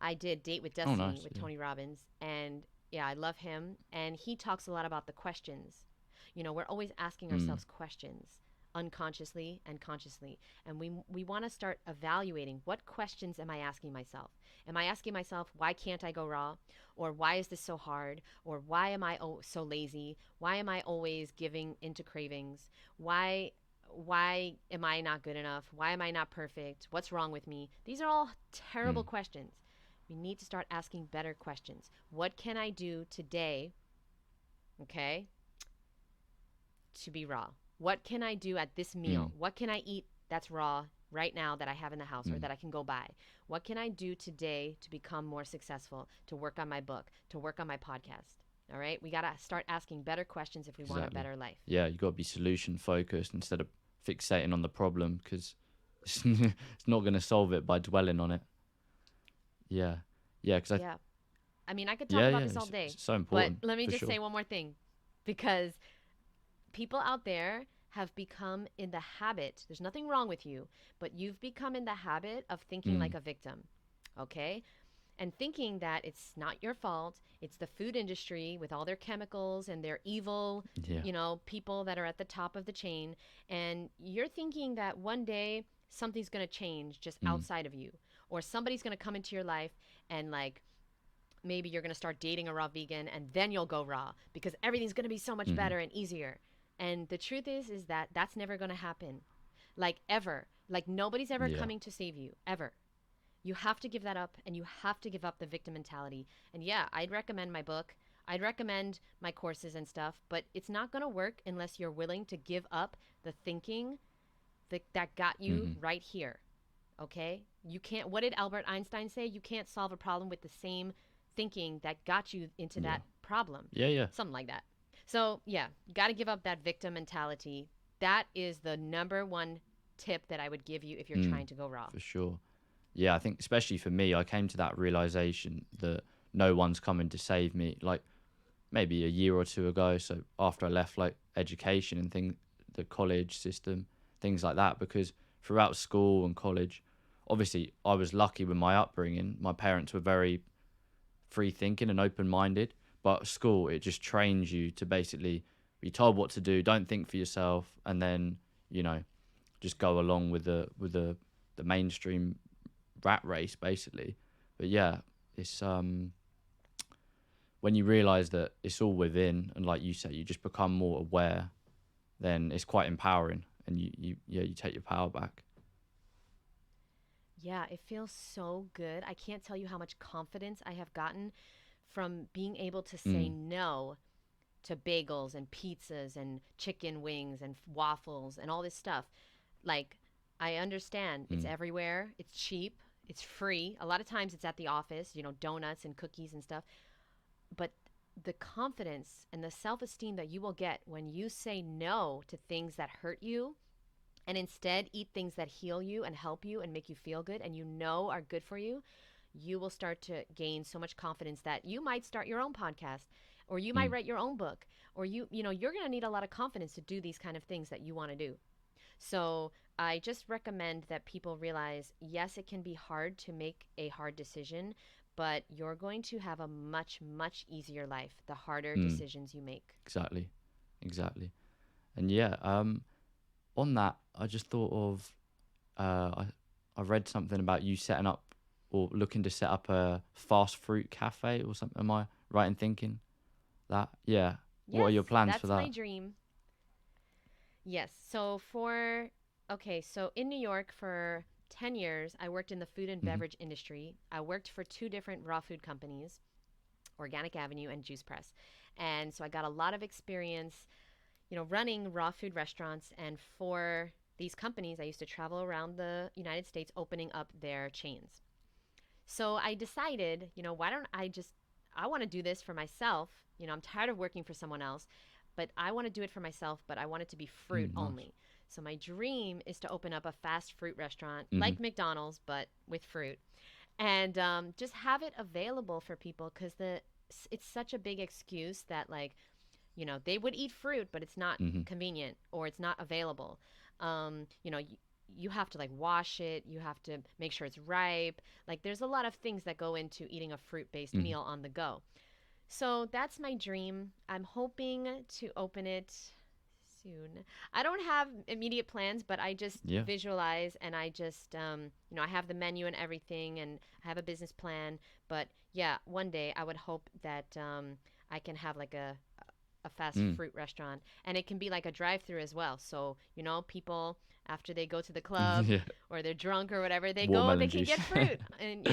I did Date with Oh, Destiny nice. with Yeah. Tony Robbins, and yeah, I love him, and he talks a lot about the questions. We're always asking Mm. ourselves questions unconsciously and consciously, and we want to start evaluating, what questions am I asking myself? Am I asking myself, why can't I go raw? Or why is this so hard? Or why am I so lazy? Why am I always giving into cravings? Why am I not good enough? Why am I not perfect? What's wrong with me? These are all terrible Mm. questions. We need to start asking better questions. What can I do today, okay, to be raw? What can I do at this Mm. meal? What can I eat that's raw right now that I have in the house or Mm. that I can go buy? What can I do today to become more successful, to work on my book, to work on my podcast? All right? We got to start asking better questions if we want a Exactly. better life. Yeah, you got to be solution focused instead of fixating on the problem, because it's not going to solve it by dwelling on it. Yeah. Yeah, because Yeah. I mean, I could talk yeah, about yeah, this all day, it's so but important let me for just sure. say one more thing, because people out there have become in the habit, there's nothing wrong with you, but you've become in the habit of thinking Mm. like a victim, okay? And thinking that it's not your fault, it's the food industry with all their chemicals and their evil, Yeah. people that are at the top of the chain. And you're thinking that one day something's going to change just Mm. outside of you, or somebody's going to come into your life and, like, maybe you're going to start dating a raw vegan and then you'll go raw because everything's going to be so much Mm-hmm. better and easier. And the truth is that that's never going to happen. Like, ever. Like, nobody's ever Yeah. coming to save you, ever. You have to give that up, and you have to give up the victim mentality. And yeah, I'd recommend my book. I'd recommend my courses and stuff, but it's not going to work unless you're willing to give up the thinking that got you Mm-hmm. right here. Okay? You can't, what did Albert Einstein say? You can't solve a problem with the same thinking that got you into Yeah. that problem. Yeah, yeah. Something like that. So, yeah, you got to give up that victim mentality. That is the number one tip that I would give you if you're Mm. trying to go raw. For sure. Yeah, I think especially for me, I came to that realization that no one's coming to save me. Like maybe a year or two ago. So after I left like education and the college system, things like that, because throughout school and college, obviously I was lucky with my upbringing. My parents were very free thinking and open minded, but school, it just trains you to basically be told what to do, don't think for yourself, and then, you know, just go along with the mainstream rat race basically. But yeah, it's when you realize that it's all within, and like you say, you just become more aware, then it's quite empowering, and you take your power back. Yeah, it feels so good. I can't tell you how much confidence I have gotten from being able to say Mm. no to bagels and pizzas and chicken wings and waffles and all this stuff. Like, I understand it's Mm. everywhere, it's cheap, it's free. A lot of times it's at the office, donuts and cookies and stuff. But the confidence and the self esteem that you will get when you say no to things that hurt you and instead eat things that heal you and help you and make you feel good and are good for you, you will start to gain so much confidence that you might start your own podcast, or you might Mm. write your own book, or you're going to need a lot of confidence to do these kind of things that you want to do. So I just recommend that people realize, yes, it can be hard to make a hard decision, but you're going to have a much, much easier life the harder Mm. decisions you make. Exactly. Exactly. And yeah, on that, I just thought of I read something about you setting up or looking to set up a fast fruit cafe or something. Am I right in thinking that? Yeah. What are Yes, your plans for that's my that? dream. Yes. So in New York for 10 years, I worked in the food and Hmm. beverage industry. I worked for two different raw food companies, Organic Avenue and Juice Press. And so I got a lot of experience, running raw food restaurants. And for these companies, I used to travel around the United States opening up their chains. So I decided, why don't I just I want to do this for myself. You know, I'm tired of working for someone else, but I want to do it for myself, but I want it to be fruit Nice. only. So my dream is to open up a fast fruit restaurant Hmm. like McDonald's, but with fruit, and just have it available for people because it's such a big excuse that like they would eat fruit, but it's not Hmm. convenient or it's not available. You have to like wash it. You have to make sure it's ripe. Like there's a lot of things that go into eating a fruit-based Hmm. meal on the go. So that's my dream. I'm hoping to open it soon. I don't have immediate plans, but I just Yeah. visualize and I just, I have the menu and everything and I have a business plan. But yeah, one day I would hope that I can have like a fast Mm. fruit restaurant and it can be like a drive-through as well. So, people after they go to the club Yeah. or they're drunk or whatever, they Watermelon can juice. get fruit and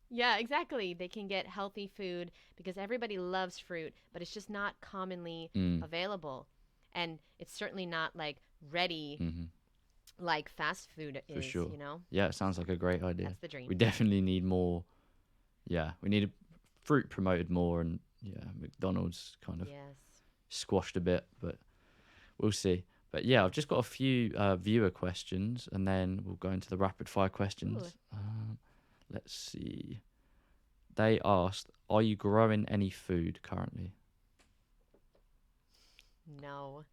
yeah, exactly. They can get healthy food because everybody loves fruit, but it's just not commonly Mm. available. And it's certainly not like ready Hmm. like fast food For is, sure. Yeah, it sounds like a great idea. That's the dream. We definitely need more. Yeah, we need fruit promoted more, and yeah, McDonald's kind of Yes. squashed a bit, but we'll see. But yeah, I've just got a few viewer questions, and then we'll go into the rapid fire Ooh, questions. Let's see. They asked, "Are you growing any food currently?" no,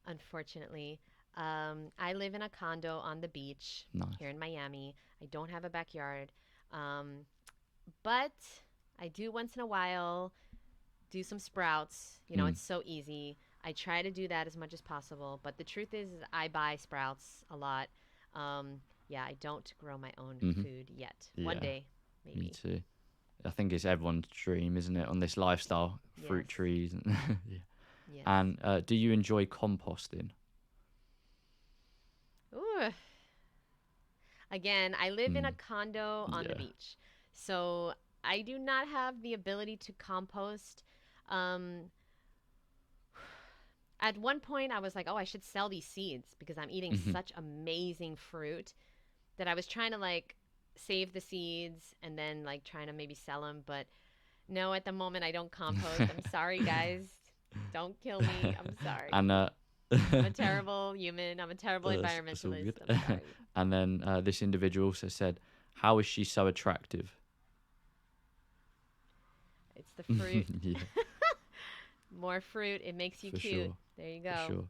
unfortunately. I live in a condo on the beach Nice. here in Miami. I don't have a backyard. Um, but I do once in a while do some sprouts. Mm. It's so easy. I try to do that as much as possible. But the truth is I buy sprouts a lot. Yeah, I don't grow my own Mhm. food yet. One Yeah, day, me maybe. too. I think it's everyone's dream, isn't it, on this lifestyle? Yes. Fruit trees. And yeah. Yes. And do you enjoy composting? Ooh. Again, I live in a Mm. condo on the Yeah. beach. So I do not have the ability to compost. Um, at one point, I was like, oh, I should sell these seeds because I'm eating Mhm. such amazing fruit that I was trying to like save the seeds and then like trying to maybe sell them. But no, at the moment, I don't compost. I'm sorry, guys. Don't kill me. I'm sorry. And I'm a terrible human. I'm a terrible that's all environmentalist. good. I'm sorry. And then this individual also said, "How is she so attractive?" It's the fruit. Yeah, More fruit, it makes you for cute. sure, There you for go. sure.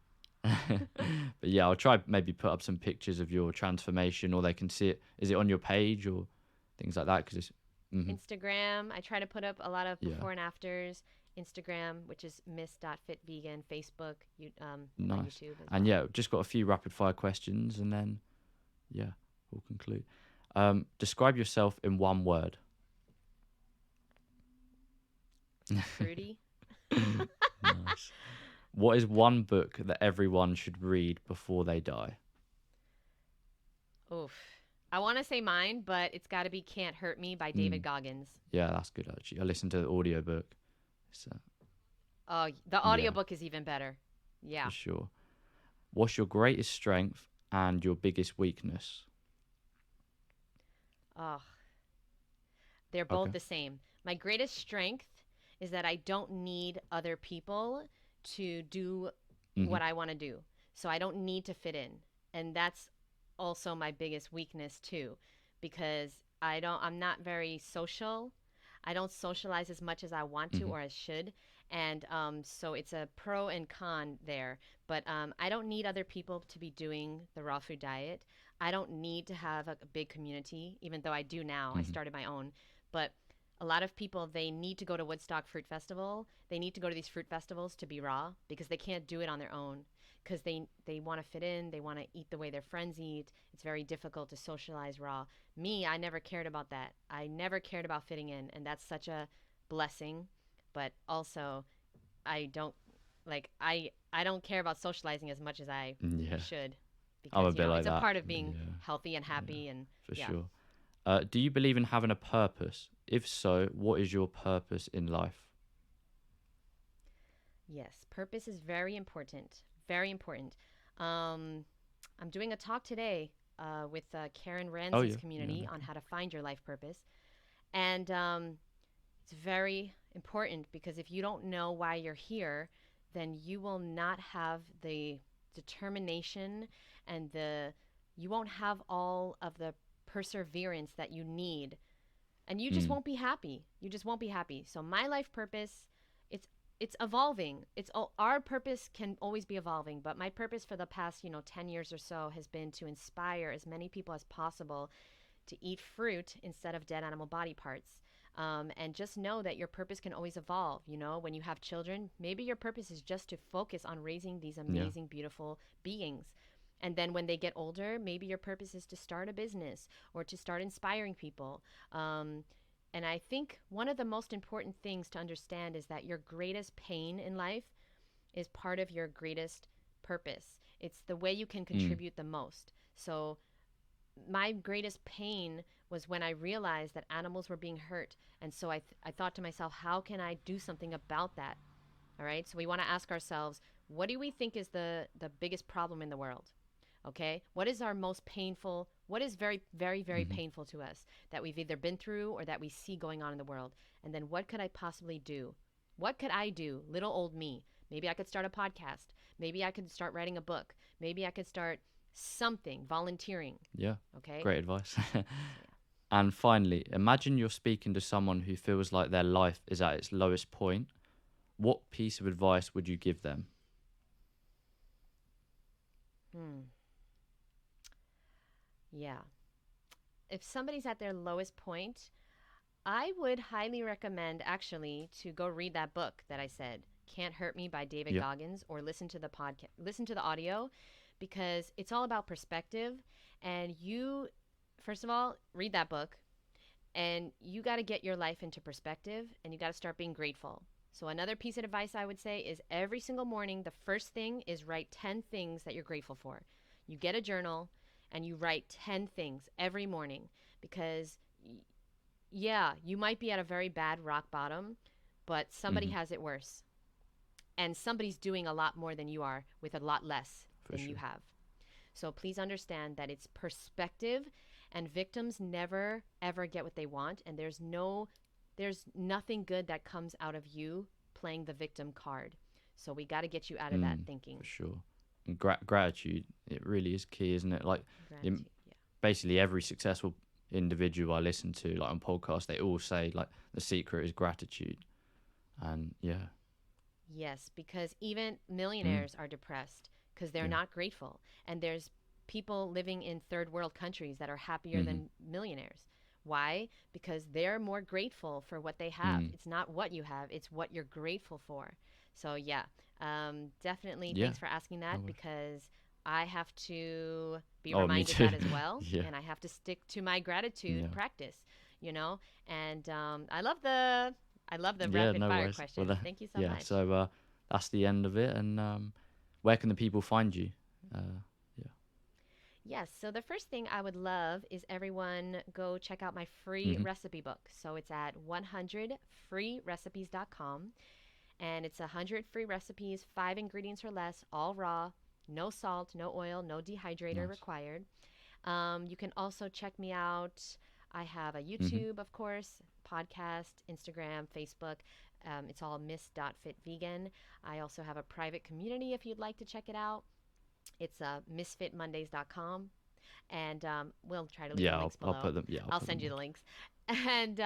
But yeah, I'll try maybe put up some pictures of your transformation, or they can see it. Is it on your page or things like that? Because it's Instagram, I try to put up a lot of yeah, before and afters. Instagram, which is Ms.FitVegan. Facebook, my nice. YouTube as And well. yeah, just got a few rapid fire questions, and then yeah, we'll conclude. Describe yourself in one word. Fruity. Nice. What is one book that everyone should read before they die? Oof. I want to say mine, but it's got to be Can't Hurt Me by David Mm. Goggins. Yeah, that's good actually. I listened to the audiobook. So Oh, the yeah, audiobook is even better. for Yeah. sure. What's your greatest strength and your biggest weakness? Oh, they're both Okay. the same. My greatest strength is that I don't need other people to do Mm-hmm. what I want to do. So I don't need to fit in. And that's also my biggest weakness too because I'm not very social. I don't socialize as much as I want to Mm-hmm. or I should. And so it's a pro and con there. But I don't need other people to be doing the raw food diet. I don't need to have a big community, even though I do now. I Mm-hmm. started my own. But a lot of people, they need to go to Woodstock Fruit Festival. They need to go to these fruit festivals to be raw because they can't do it on their own because they want to fit in. They want to eat the way their friends eat. It's very difficult to socialize raw. Me, I never cared about that. I never cared about fitting in. And that's such a blessing. But also, I don't I don't care about socializing as much as I Yeah, should I'm a because bit like it's a that. part of being Yeah, healthy and yeah, happy and for yeah. sure. Do you believe in having a purpose? If so, what is your purpose in life? Yes, purpose is very important. Very important. Um, I'm doing a talk today with Karen Oh Ramsey's yeah, yeah, community no, on cool. how to find your life purpose, and it's very important, because if you don't know why you're here, then you will not have the determination and you won't have all of the perseverance that you need, and you just Mm. won't be happy. You just won't be happy. So my life purpose, it's it's evolving. Our purpose can always be evolving, but my purpose for the past, 10 years or so has been to inspire as many people as possible to eat fruit instead of dead animal body parts. And just know that your purpose can always evolve. When you have children, maybe your purpose is just to focus on raising these Yeah. amazing, beautiful beings. And then when they get older, maybe your purpose is to start a business or to start inspiring people. Um, and I think one of the most important things to understand is that your greatest pain in life is part of your greatest purpose. It's the way you can Mm. contribute the most. So my greatest pain was when I realized that animals were being hurt. And so I thought to myself, how can I do something about that? All right. So we want to ask ourselves, what do we think is the biggest problem in the world? Okay. What is our most painful? What is very, very, very Hmm. painful to us that we've either been through or that we see going on in the world? And then what could I possibly do? What could I do? Little old me. Maybe I could start a podcast. Maybe I could start writing a book. Maybe I could start something, volunteering. Yeah. Okay. Great advice. So yeah. And finally, imagine you're speaking to someone who feels like their life is at its lowest point. What piece of advice would you give them? Hmm. Yeah. If somebody's at their lowest point, I would highly recommend actually to go read that book that I said, Can't Hurt Me by David Yeah. Goggins, or listen to the podcast, listen to the audio, because it's all about perspective. And you, first of all, read that book, and you got to get your life into perspective, and you got to start being grateful. So another piece of advice I would say is every single morning, the first thing is write 10 things that you're grateful for. You get a journal and you write 10 things every morning, because yeah, you might be at a very bad rock bottom, but somebody Hmm. has it worse. And somebody's doing a lot more than you are with a lot less For than you sure. have. So please understand that it's perspective, and victims never ever get what they want, and there's nothing good that comes out of you playing the victim card. So we got to get you out of that Mm. thinking. For sure. And gratitude, it really is key, isn't it? Like, in Gratitude. Yeah. basically every successful individual I listen to, like on podcasts, they all say like the secret is gratitude. And yeah. Yes, because even Mm. millionaires are depressed because they're Yeah. not grateful. And there's people living in third world countries that are happier Hmm. than millionaires. Why? Because they're more grateful for what they have. Mm. It's not what you have, it's what you're grateful for. So, yeah, definitely Yeah. thanks for asking No that, worries. because I have to be Oh, me reminded too. that as well. Yeah. And I have to stick to my gratitude Yeah. practice, you know? And I love the Yeah, rapid no fire worries. Well, questions. Thank you so yeah. much. So that's the end of it. And where can the people find you? Yeah. Yes, so the first thing I would love is everyone go check out my free Hmm. recipe book. So it's at 100freerecipes.com, and it's 100 free recipes, 5 ingredients or less, all raw, no salt, no oil, no dehydrator Nice. required. You can also check me out. I have a Hmm. YouTube, of course, podcast, Instagram, Facebook. It's all Ms.FitVegan. I also have a private community if you'd like to check it out. It's misfitmondays.com, and we'll try to leave the Yeah, links I'll below. put them. Yeah, I'll I'll put send them you all. the links. And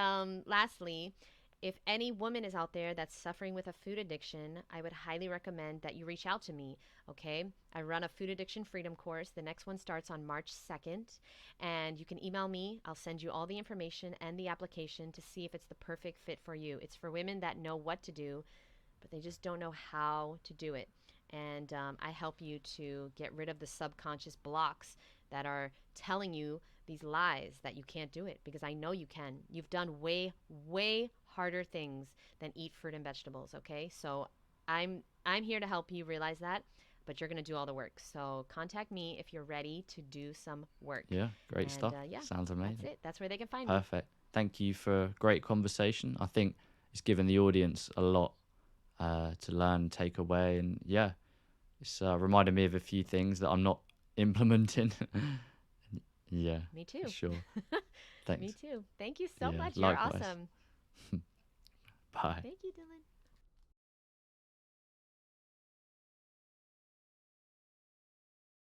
lastly, if any woman is out there that's suffering with a food addiction, I would highly recommend that you reach out to me. Okay, I run a food addiction freedom course. The next one starts on March 2nd, and you can email me. I'll send you all the information and the application to see if it's the perfect fit for you. It's for women that know what to do, but they just don't know how to do it. And I help you to get rid of the subconscious blocks that are telling you these lies that you can't do it, because I know you can. You've done way, way harder things than eat fruit and vegetables, okay? So I'm here to help you realize that, but you're going to do all the work. So contact me if you're ready to do some work. Yeah, great And stuff. yeah, Sounds that's amazing. it. That's where they can find me. Perfect. Thank you for a great conversation. I think it's given the audience a lot to learn, take away, and yeah, it's reminded me of a few things that I'm not implementing. Yeah, Me for too. sure. Me Thanks. too. Thank you so Yeah, much. You're likewise. awesome. Bye. Thank you, Dylan.